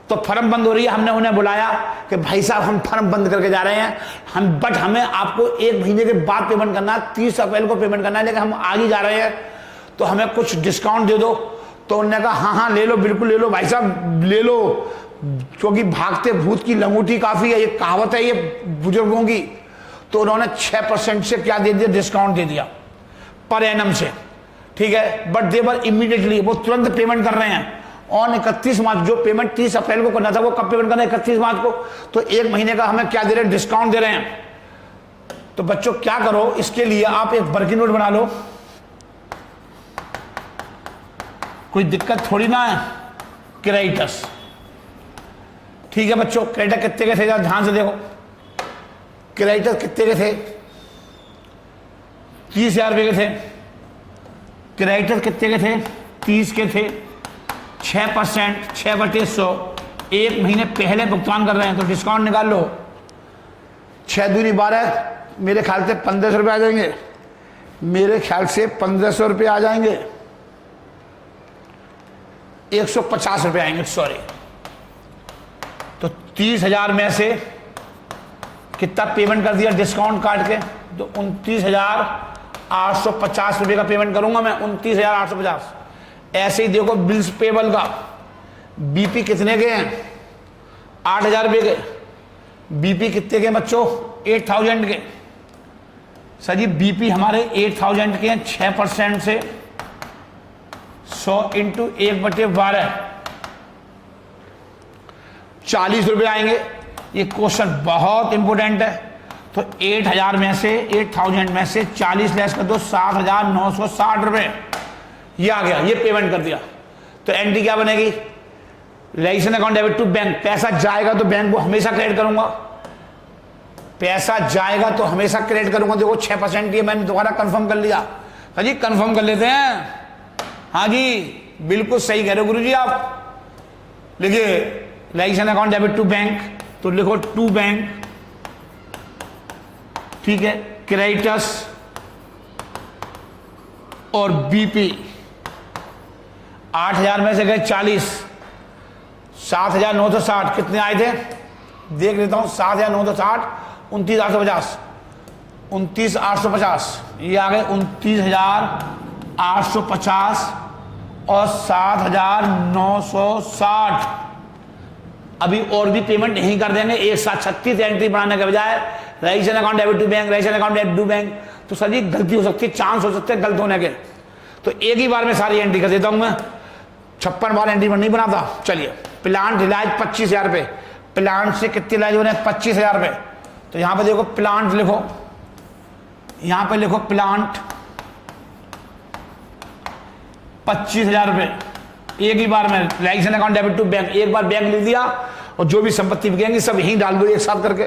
तो फर्म बंद हो रही है। हमने उन्हें बुलाया कि भाई साहब हम फर्म बंद करके जा रहे हैं, बट हमें आपको 1 महीने के बाद पेमेंट करना है, 30 अप्रैल को पेमेंट करना है, लेकिन हम आगे जा रहे हैं, तो हमें कुछ डिस्काउंट दे दो। तो उन्होंने कहा हाँ हाँ ले लो, बिल्कुल ले लो भाई साहब ले लो, क्योंकि भागते भूत की लंगूटी काफी है, ये कहावत है ये बुजुर्गों की। तो उन्होंने 6% से क्या दे दिया? डिस्काउंट दे दिया पर एनम से। ठीक है, बट दे वर इमीडिएटली, वो तुरंत पेमेंट कर रहे हैं ऑन 31 मार्च। जो पेमेंट 30 अप्रैल को करना था वो कब पेमेंट करना है? 31 मार्च को। तो 1 महीने का हमें क्या दे रहे हैं? डिस्काउंट दे रहे हैं। तो बच्चों क्या करो, इसके लिए आप एक वर्किंग नोट बना लो, कोई दिक्कत थोड़ी ना है। क्रेडिटर्स, ठीक है बच्चों, क्रेडिटर कितने के थे? ध्यान से देखो, क्रेडिटर कितने के थे? 30,000 रुपये के थे। क्रेडिटर कितने के थे? 30 के थे। 6%, 6/100, 1 महीने पहले भुगतान कर रहे हैं, तो डिस्काउंट निकाल लो। 6 दूनी 12, मेरे ख्याल से 1500 रुपये आ जाएंगे, मेरे ख्याल से 1500 रुपये आ जाएंगे, 150 रुपये आएंगे, सॉरी। तो 30,000 में से कितना पेमेंट कर दिया डिस्काउंट काट के? तो 29,850 रुपये का पेमेंट करूंगा मैं, 29,850। ऐसे ही देखो बिल्स पेबल का बीपी कितने के हैं? 8,000 रुपये के। बीपी कितने के बच्चों? 8,000 के। सर जी बीपी हमारे 8,000 के हैं, 6% से 100 इंटू 1/12 40 रुपये आएंगे। ये क्वेश्चन बहुत इंपोर्टेंट है। तो 8,000 में से 8,000 में से 40 लेस कर दो, 7,960 रुपये ये आ गया, ये पेमेंट कर दिया। तो एंट्री क्या बनेगी? Registration account debit to bank. पैसा जाएगा तो बैंक को हमेशा क्रेडिट करूंगा, पैसा जाएगा तो हमेशा क्रेडिट करूंगा। देखो 6% ये मैंने दोबारा कंफर्म कर लिया। हाँ जी कंफर्म कर लेते हैं। हाँ जी बिल्कुल सही कह रहे हो गुरु जी आप। लिखिए registration account debit to bank, तो लिखो टू बैंक, ठीक है। क्रेडिटर्स और बीपी 8,000 में से गए 40, 7,960 कितने आए थे देख लेता हूं। 7,960, 29,850, 29,850 ये आ गए 29,850 और 7,960। अभी और भी पेमेंट नहीं कर देंगे एक साथ 36 एंट्री बनाने के बजाय registration account debit to bank, registration account debit to bank. तो सर जी गलती हो सकती है, चांस हो सकते हैं गलत होने के। तो एक ही बार में सारी एंट्री कर देता हूं मैं, 56 बार एंट्री नहीं बनाता। चलिए प्लांट रिलायज 25,000 रुपये, प्लांट से कितने रिलायज हो रहे हैं? 25,000 रुपये। तो यहां पर देखो प्लांट लिखो, यहां पर लिखो प्लांट 25,000 रुपये एक ही बार में registration account debit to bank. एक बार बैंक लिख दिया और जो भी संपत्ति बिकेंगी सब यहीं डाल दो एक साथ करके।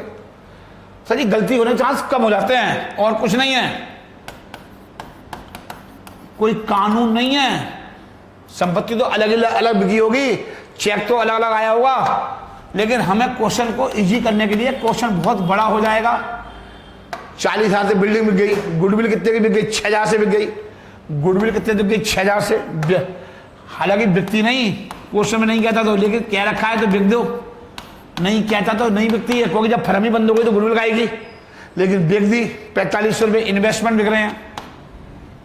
सर जी गलती होने के चांस कम हो जाते हैं और कुछ नहीं है, कोई कानून नहीं है। संपत्ति तो अलग अलग बिकी होगी, चेक तो अलग अलग आया होगा, लेकिन हमें क्वेश्चन को इजी करने के लिए क्वेश्चन बहुत बड़ा हो जाएगा। 40,000 से बिल्डिंग बिक गई, गुडविल कितने की बिक गई? 6,000 से बिक गई। गुडविल कितने बिक गई? 6,000 से। हालांकि बिकती नहीं, क्वेश्चन में नहीं कहता तो, लेकिन कह रखा है तो बिक दो, नहीं कहता तो नहीं बिकती है, क्योंकि जब फर्म ही बंद हो गई तो गुडविल आएगी। लेकिन बिक दी। 4500 रुपये इन्वेस्टमेंट बिक रहे हैं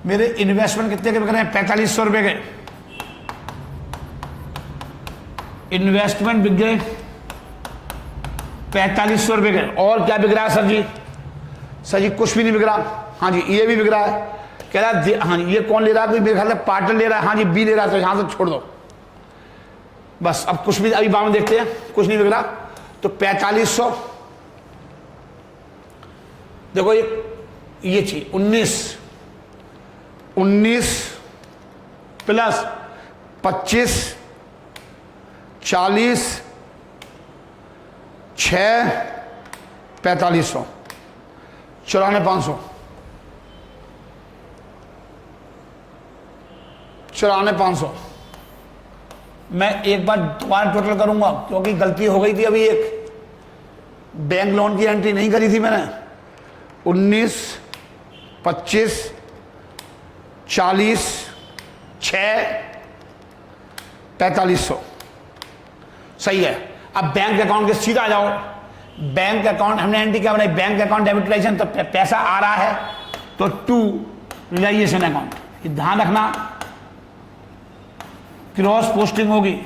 मेरे। इन्वेस्टमेंट कितने के बिक रहे हैं? 4500 रुपये के इन्वेस्टमेंट बिक गए 4500 रुपये के। और क्या बिक रहा है सर जी? सर जी कुछ भी नहीं बिक रहा। हाँ जी ये भी बिक रहा है। कह रहा है हाँ जी ये कौन ले रहा है? कोई मेरे ख्याल से पार्टनर ले रहा है। हाँ जी बी ले रहा है, तो यहां से छोड़ दो बस। अब कुछ भी अभी बाद में देखते हैं, कुछ नहीं बिक रहा। तो 4500 देखो ये चीज 19 प्लस 25 40 6 4500 94,500 94,500। मैं एक बार दोबारा टोटल करूंगा क्योंकि गलती हो गई थी। अभी एक बैंक लोन की एंट्री नहीं करी थी मैंने। 19 25 40 6 4500 सही है। अब बैंक अकाउंट के सीधा जाओ। बैंक अकाउंट हमने एंट्री क्या बनाई? Bank account debitation. तो पैसा आ रहा है तो टू रिलाइजेशन अकाउंट। ध्यान रखना क्रॉस पोस्टिंग होगी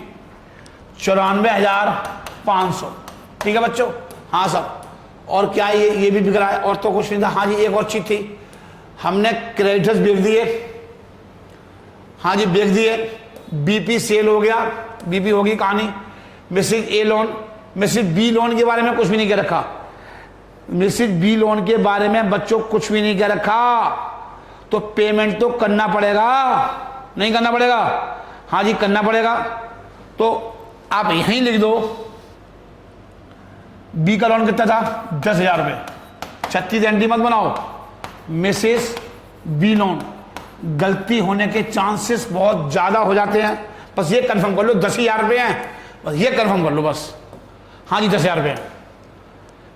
94,500। ठीक है बच्चों? हाँ सर। और क्या ये भी बिक रहा है? और तो कुछ नहीं था। हाँ जी एक और चीज थी, हमने क्रेडिटर्स बेच दिए। हाँ जी बेच दिए। बीपी सेल हो गया, बीपी होगी कहानी। Mrs A loan, Mrs B loan के बारे में कुछ भी नहीं कह रखा। मिसिज बी लोन के बारे में बच्चों कुछ भी नहीं कह रखा। तो पेमेंट तो करना पड़ेगा, नहीं करना पड़ेगा? हाँ जी करना पड़ेगा। तो आप यहीं लिख दो बी का लोन कितना था? 10,000 रुपये। 36 एंट्री मत बनाओ। मिसेस बी लोन गलती होने के चांसेस बहुत ज्यादा हो जाते हैं। बस ये कंफर्म कर लो 10,000 रुपये हैं, बस ये कंफर्म कर लो बस। हाँ जी 10,000 रुपये।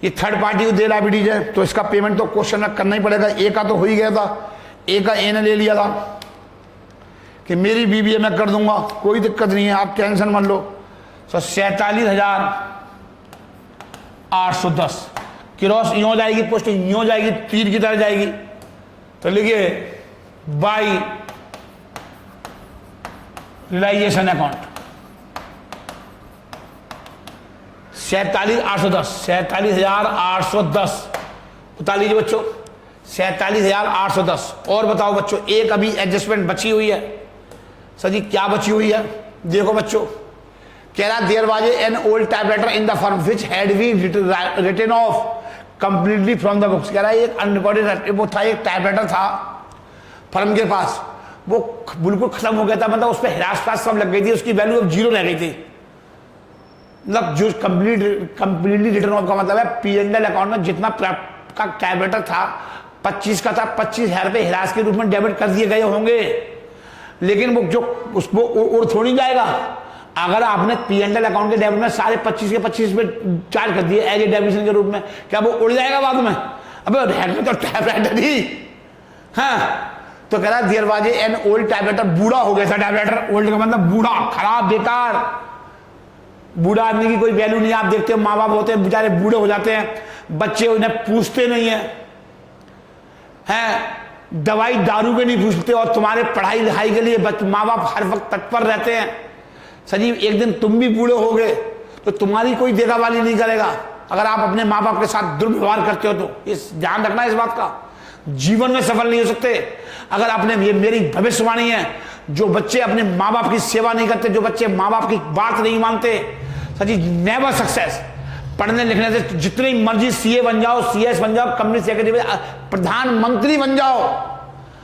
ये थर्ड पार्टी को दे लाइबिलिटीज है, तो इसका पेमेंट तो क्वेश्चन में करना ही पड़ेगा। ए का तो हो ही गया था, ए का ए ने ले लिया था कि मेरी बीबीए मैं कर दूंगा, कोई दिक्कत नहीं है, आप टेंशन मत लो। तो 47,810 क्रॉस यूं जाएगी, पोस्ट यूं जाएगी, तीर की तरह जाएगी। तो लिखिए बाई रिलाइजेशन अकाउंट 47,810, 47,810 बता लीजिए बच्चों, 47,810। और बताओ बच्चों, एक अभी एडजस्टमेंट बची हुई है। सर जी क्या बची हुई है? देखो बच्चों, कह रहा there was an old typewriter in the firm which had been written off completely from the books. कह रहा है एक अनरिकॉर्डेड वो था, एक टाइपराइटर था फर्म के पास, वो बिल्कुल खत्म हो गया था, मतलब उस पर हिरासत सब लग गई थी, उसकी वैल्यू अब 0 रह गई थी। मतलब जो कंप्लीटली रिटर्न ऑफ का मतलब है P&L अकाउंट में जितना का टाइपराइटर था 25 का था, 25,000 रुपये हिरास के रूप में डेबिट कर दिए गए होंगे, लेकिन वो जो उसको उड़ थोड़ी जाएगा। अगर आपने P&L अकाउंट के डेबिट में सारे 25 के 25 में चार्ज कर दिए एज ए डेबिशन के रूप में, क्या वो उड़ जाएगा बाद में? अबे तो टाइपराइटर ही। हाँ, तो कह रहा there was an old typewriter, बूढ़ा हो गया था टाइपराइटर। ओल्ड का मतलब बूढ़ा, खराब, बेकार। बूढ़ा आदमी की कोई वैल्यू नहीं। आप देखते हो माँ बाप होते हैं बेचारे बूढ़े हो जाते हैं, बच्चे उन्हें पूछते नहीं हैं, दवाई दारू के नहीं पूछते, और तुम्हारे पढ़ाई लिखाई के लिए माँ बाप हर वक्त तत्पर रहते हैं। सजीव एक दिन तुम भी बूढ़े हो गए तो तुम्हारी कोई देखभाली नहीं करेगा अगर आप अपने माँ बाप के साथ दुर्व्यवहार करते हो। तो इस ध्यान रखना इस बात का, जीवन में सफल नहीं हो सकते अगर आपने, ये मेरी भविष्यवाणी है, जो बच्चे अपने माँ बाप की सेवा नहीं करते, जो बच्चे माँ बाप की बात नहीं मानते, सची नेवर सक्सेस। पढ़ने लिखने से जितनी मर्जी सीए बन जाओ, सीएस बन जाओ, कंपनी सेक्रेटरी, प्रधानमंत्री बन जाओ,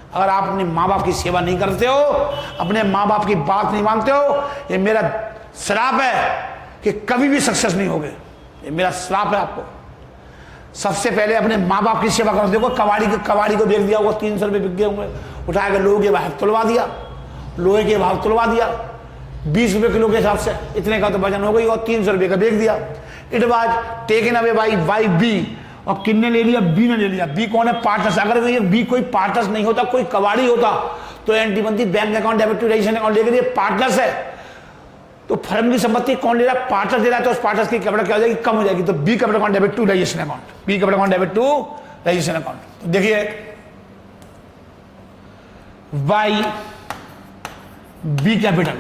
अगर आप अपने माँ बाप की सेवा नहीं करते हो, अपने माँ बाप की बात नहीं मानते हो, ये मेरा श्राप है कि कभी भी सक्सेस नहीं होगे। ये मेरा श्राप है आपको। सबसे पहले अपने माँ बाप की सेवा करो। देखो कबाड़ी को बेच दिया, वो 300 रुपये बिक गए होंगे, उठा कर लोहे के भाव तुलवा दिया, लोहे के भाव तुलवा दिया 20 रुपये किलो के हिसाब से, इतने का तो वजन हो गई, और 300 रुपये का बेच दिया। It was taken away by B, और किन्ने ले लिया? बी ने ले लिया। बी कौन है? पार्टनर्स। अगर ये बी कोई पार्टनर्स नहीं होता, कोई कबाड़ी होता, तो एंट्री बनती bank account debit to registration account, लेकर ये पार्टनर्स है, तो फर्म की संपत्ति कौन ले रहा है? पार्टनर दे रहा है, तो उस पार्टनर्स की कैपिटल क्या हो जाएगी? कम हो जाएगी। तो B capital account debit to registration account, B capital account debit to registration account. तो देखिए by B capital.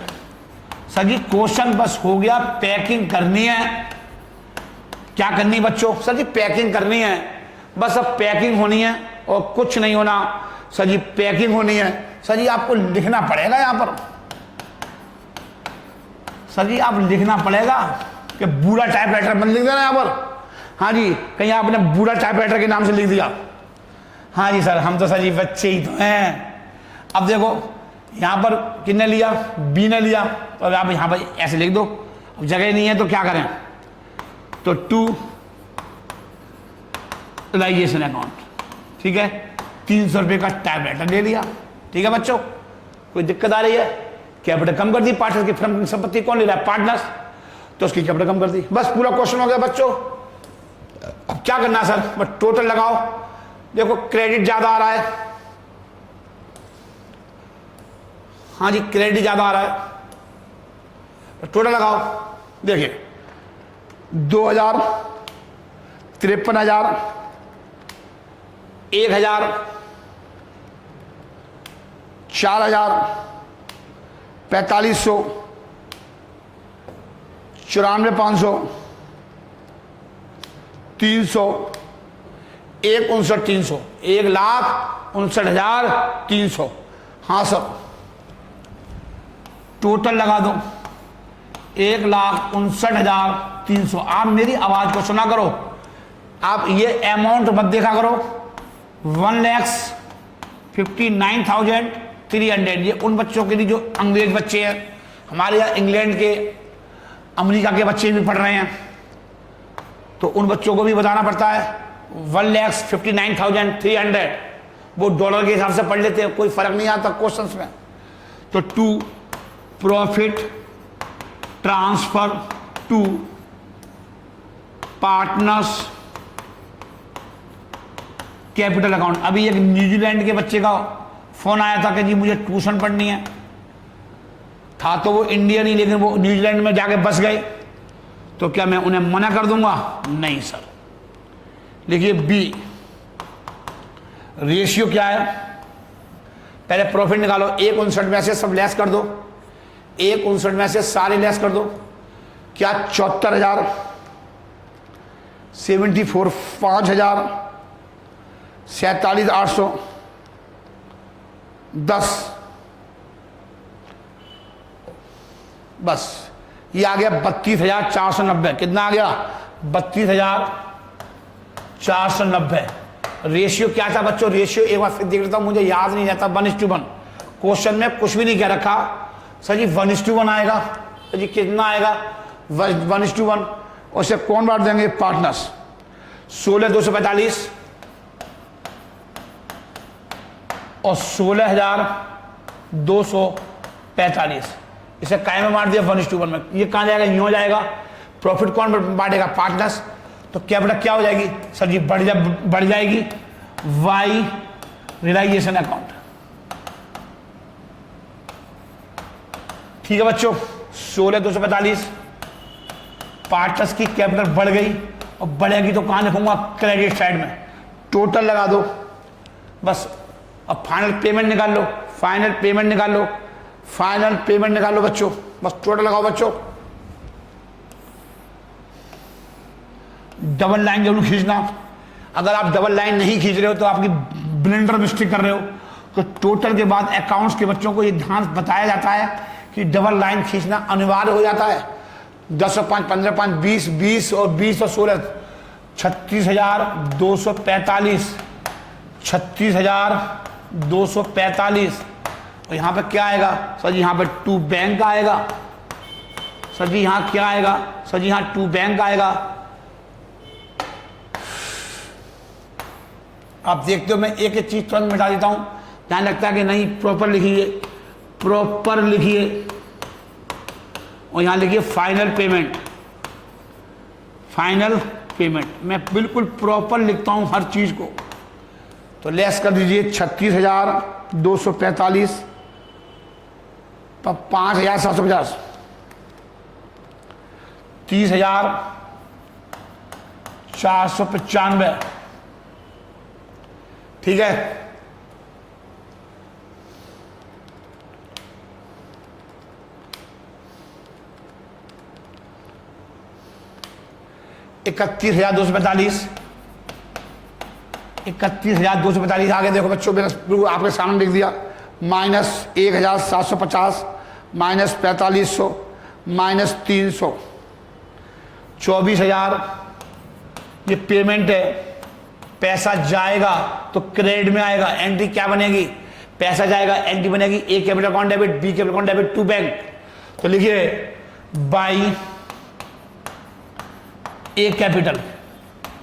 Sir ji question बस हो गया, पैकिंग करनी है। क्या करनी है बच्चों? सर जी पैकिंग करनी है, बस अब पैकिंग होनी है और कुछ नहीं होना। सर जी पैकिंग होनी है। सर जी आपको लिखना पड़ेगा यहां पर, सर जी आप लिखना पड़ेगा कि बूढ़ा टाइपराइटर बन लिख देना यहां पर। हाँ जी, कहीं आपने बूढ़ा टाइपराइटर के नाम से लिख दिया। हाँ जी सर, हम तो सर जी बच्चे ही तो हैं। अब देखो यहां पर किसने लिया? बी ने लिया, तो अब आप यहां पर ऐसे लिख दो। अब जगह नहीं है तो क्या करें? तो टू रिलाइजेशन अकाउंट, ठीक है, 300 रुपये का टाइपराइटर ले लिया। ठीक है बच्चों, कोई दिक्कत आ रही है? कैपिटल कम कर दी, पार्टनर की फर्म की संपत्ति कौन ले रहा है? पार्टनर्स, तो उसकी कैपिटल कम कर दी। बस पूरा क्वेश्चन हो गया बच्चों। अब क्या करना है सर? बस टोटल लगाओ। देखो क्रेडिट ज्यादा आ रहा है, हाँ जी क्रेडिट ज्यादा आ रहा है, टोटल लगाओ। देखिए 2,000, 53,000, 1,000, 4,000, 4,500, 94,500, 300, 1,59,300, 1,59,300। हाँ सर, टोटल लगा दो 1,59,300। आप मेरी आवाज को सुना करो, आप ये अमाउंट मत देखा करो। 1,59,300 ये उन बच्चों के लिए जो अंग्रेज बच्चे हैं, हमारे यहाँ इंग्लैंड के, अमेरिका के बच्चे भी पढ़ रहे हैं, तो उन बच्चों को भी बताना पड़ता है। 1,59,300 वो डॉलर के हिसाब से पढ़ लेते हैं, कोई फर्क नहीं आता क्वेश्चंस में। तो to profit transfer to partners capital account. अभी एक न्यूजीलैंड के बच्चे का फोन आया था कि जी मुझे ट्यूशन पढ़नी है, था तो वो इंडियन ही, लेकिन वो न्यूजीलैंड में जाके बस गए, तो क्या मैं उन्हें मना कर दूंगा? नहीं सर। लिखिए बी, रेशियो क्या है, पहले प्रॉफिट निकालो, 1,59 में से सब लेस कर दो, 1,59 में से सारे लेस कर दो, क्या 74,000, 74, 5,000, 47,800, 10, बस ये आ गया 32,490। कितना आ गया? 32,490। रेशियो क्या था बच्चों? रेशियो एक बार फिर देख लेता हूं, मुझे याद नहीं रहता। 1:1। क्वेश्चन में कुछ भी नहीं कह रखा सर जी, 1:1 आएगा। सर जी कितना आएगा? 1:1। उसे कौन बांट देंगे? पार्टनर्स। 16,245 और 16,245, इसे काय में बांट दिया? 1:1 में। ये कहां जाएगा? यूं हो जाएगा। प्रॉफिट कौन बांटेगा? पार्टनर्स। तो कैपिटल क्या हो जाएगी सर जी? बढ़ जाएगी वाई रियलाइजेशन अकाउंट। ठीक है बच्चों, 16,245 पार्टनर्स की कैपिटल बढ़ गई, और बढ़ेगी तो कहां लिखूंगा? क्रेडिट साइड में। टोटल लगा दो बस। अब फाइनल पेमेंट निकाल लो, फाइनल पेमेंट निकाल लो, फाइनल पेमेंट निकाल लो बच्चों। बस टोटल लगाओ बच्चों। डबल लाइन जरूर खींचना। अगर आप डबल लाइन नहीं खींच रहे हो तो आपकी ब्लेंडर मिस्टेक कर रहे हो। तो टोटल के बाद अकाउंट्स के बच्चों को ये ध्यान बताया जाता है कि डबल लाइन खींचना अनिवार्य हो जाता है। 10 और 5, 15, 5, 20, 20 और 20 और 16, 36,245, 36,245। और यहाँ पे क्या आएगा सर जी? यहाँ पे टू बैंक आएगा सर जी। यहाँ क्या आएगा सर जी? यहाँ टू बैंक आएगा। आप देखते हो मैं एक एक चीज तुरंत मिटा देता हूं, ध्यान लगता है कि नहीं। प्रॉपर लिखिए, प्रॉपर लिखिए, और यहां लिखिए फाइनल पेमेंट। फाइनल पेमेंट मैं बिल्कुल प्रॉपर लिखता हूं हर चीज को। तो लेस कर दीजिए 36,245 पर 5,750, 30,495। ठीक है, इकतीस हजार 245 आगे देखो बच्चों, मेरा आपके सामने लिख दिया। माइनस 1,750, माइनस 4,500, माइनस 300, 24,000 ये पेमेंट है। पैसा जाएगा तो क्रेडिट में आएगा। एंट्री क्या बनेगी? पैसा जाएगा, एंट्री बनेगी A capital account debit, B capital account debit, to bank. तो लिखिए बाई ए कैपिटल।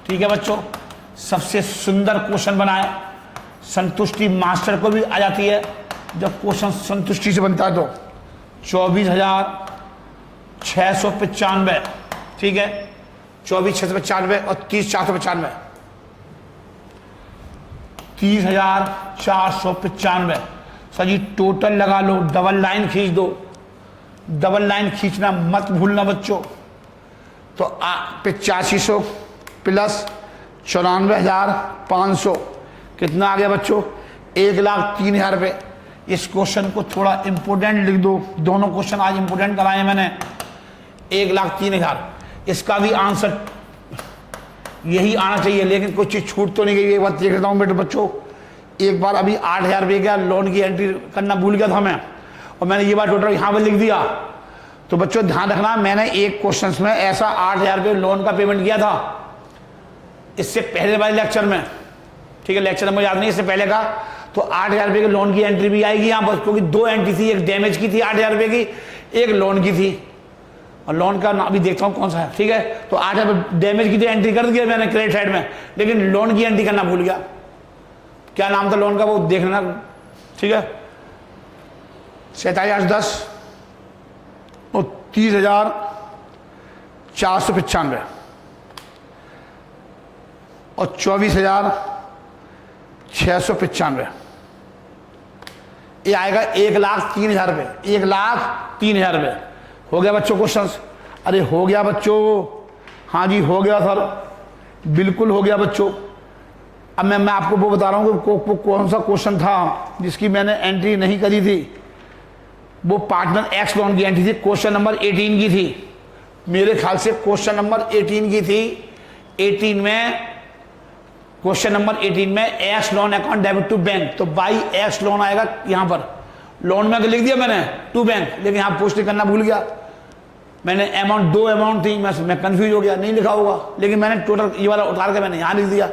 ठीक है बच्चों, सबसे सुंदर क्वेश्चन बनाए। संतुष्टि मास्टर को भी आ जाती है जब क्वेश्चन संतुष्टि से बनता है। तो 24,695। ठीक है, 24,695 और 30,495, 30,495। सर जी टोटल लगा लो, डबल लाइन खींच दो। डबल लाइन खींचना मत भूलना बच्चों। तो 8500 प्लस 94,500 कितना आ गया बच्चों? 1,03,000 रुपये। इस क्वेश्चन को थोड़ा इंपोर्टेंट लिख दो। दोनों क्वेश्चन आज इंपोर्टेंट कराए मैंने। 1,03,000 इसका भी आंसर यही आना चाहिए, लेकिन कुछ चीज छूट तो नहीं गई। एक बात देख लेता हूँ बेटे बच्चों, एक बार अभी 8,000 रुपये का लोन की एंट्री करना भूल गया था मैं, और मैंने ये बात टोटल यहाँ पर लिख दिया। तो बच्चों ध्यान रखना, मैंने एक क्वेश्चन में ऐसा 8,000 रुपये लोन का पेमेंट किया था इससे पहले वाले लेक्चर में। ठीक है, लेक्चर मुझे याद नहीं, इससे पहले का। तो 8,000 रुपये की लोन की एंट्री भी आएगी यहाँ पर, क्योंकि दो एंट्री थी, एक डैमेज की थी 8,000 रुपये की, एक लोन की थी। और लोन का अभी देखता हूँ कौन सा है। ठीक है, तो 8,000 डैमेज की थी एंट्री कर दिया मैंने क्रेडिट साइड में, लेकिन लोन की एंट्री करना भूल गया। क्या नाम था लोन का वो देखना। ठीक है, 47,810 और 30,495 और 24,000 695। ये आएगा 1,03,000 रुपये, 1,03,000 रुपये। हो गया बच्चों क्वेश्चन? अरे हो गया बच्चों, हाँ जी हो गया सर, बिल्कुल हो गया बच्चों। अब मैं आपको वो बता रहा हूँ कि कौन सा क्वेश्चन था जिसकी मैंने एंट्री नहीं करी थी। वो पार्टनर एक्स लोन की एंट्री थी, क्वेश्चन नंबर 18 की थी मेरे ख्याल से, क्वेश्चन नंबर 18 की थी। 18 में, क्वेश्चन नंबर 18 में X loan account debit to bank, तो बाई एक्स लोन आएगा यहाँ पर। लोन में लिख दिया मैंने टू बैंक, लेकिन यहाँ पुष्टि करना भूल गया मैंने। अमाउंट 2 अमाउंट थी, मैं कंफ्यूज हो गया, नहीं लिखा होगा, लेकिन मैंने टोटल ये वाला उतार के मैंने यहाँ लिख दिया,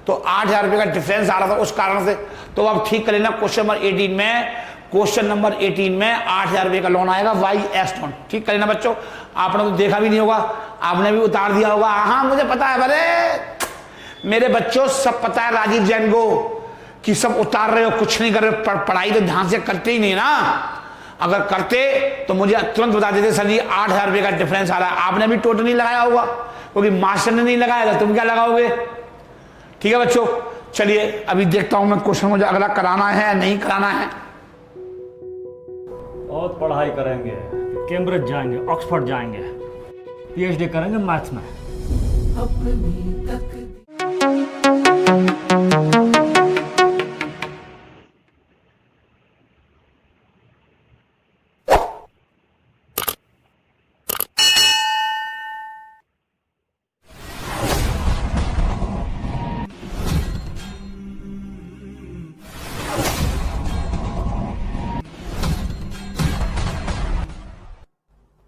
तो 8,000 रुपये का डिफरेंस आ रहा था उस कारण से। तो अब ठीक कर लेना, क्वेश्चन नंबर 18 में, क्वेश्चन नंबर 18 में 8,000 रुपये का लोन आएगा वाई एक्स लोन। ठीक कर लेना बच्चों। आपने तो देखा भी नहीं होगा, आपने भी उतार दिया होगा। हाँ मुझे पता है, अरे मेरे बच्चों सब पता है राजीव जैन को कि सब उतार रहे हो, कुछ नहीं कर रहे हो, पढ़ाई तो ध्यान से करते ही नहीं ना। अगर करते तो मुझे तुरंत बता देते सर जी 8,000 रुपये का डिफरेंस आ रहा है। आपने भी टोटल नहीं लगाया होगा, क्योंकि मास्टर ने नहीं लगाया था, तुम क्या लगाओगे? ठीक है बच्चों, चलिए अभी देखता हूं मैं क्वेश्चन मुझे अगला कराना है या नहीं कराना है। बहुत पढ़ाई करेंगे, कैम्ब्रिज जाएंगे, ऑक्सफोर्ड जाएंगे, पीएचडी करेंगे मैथ्स में।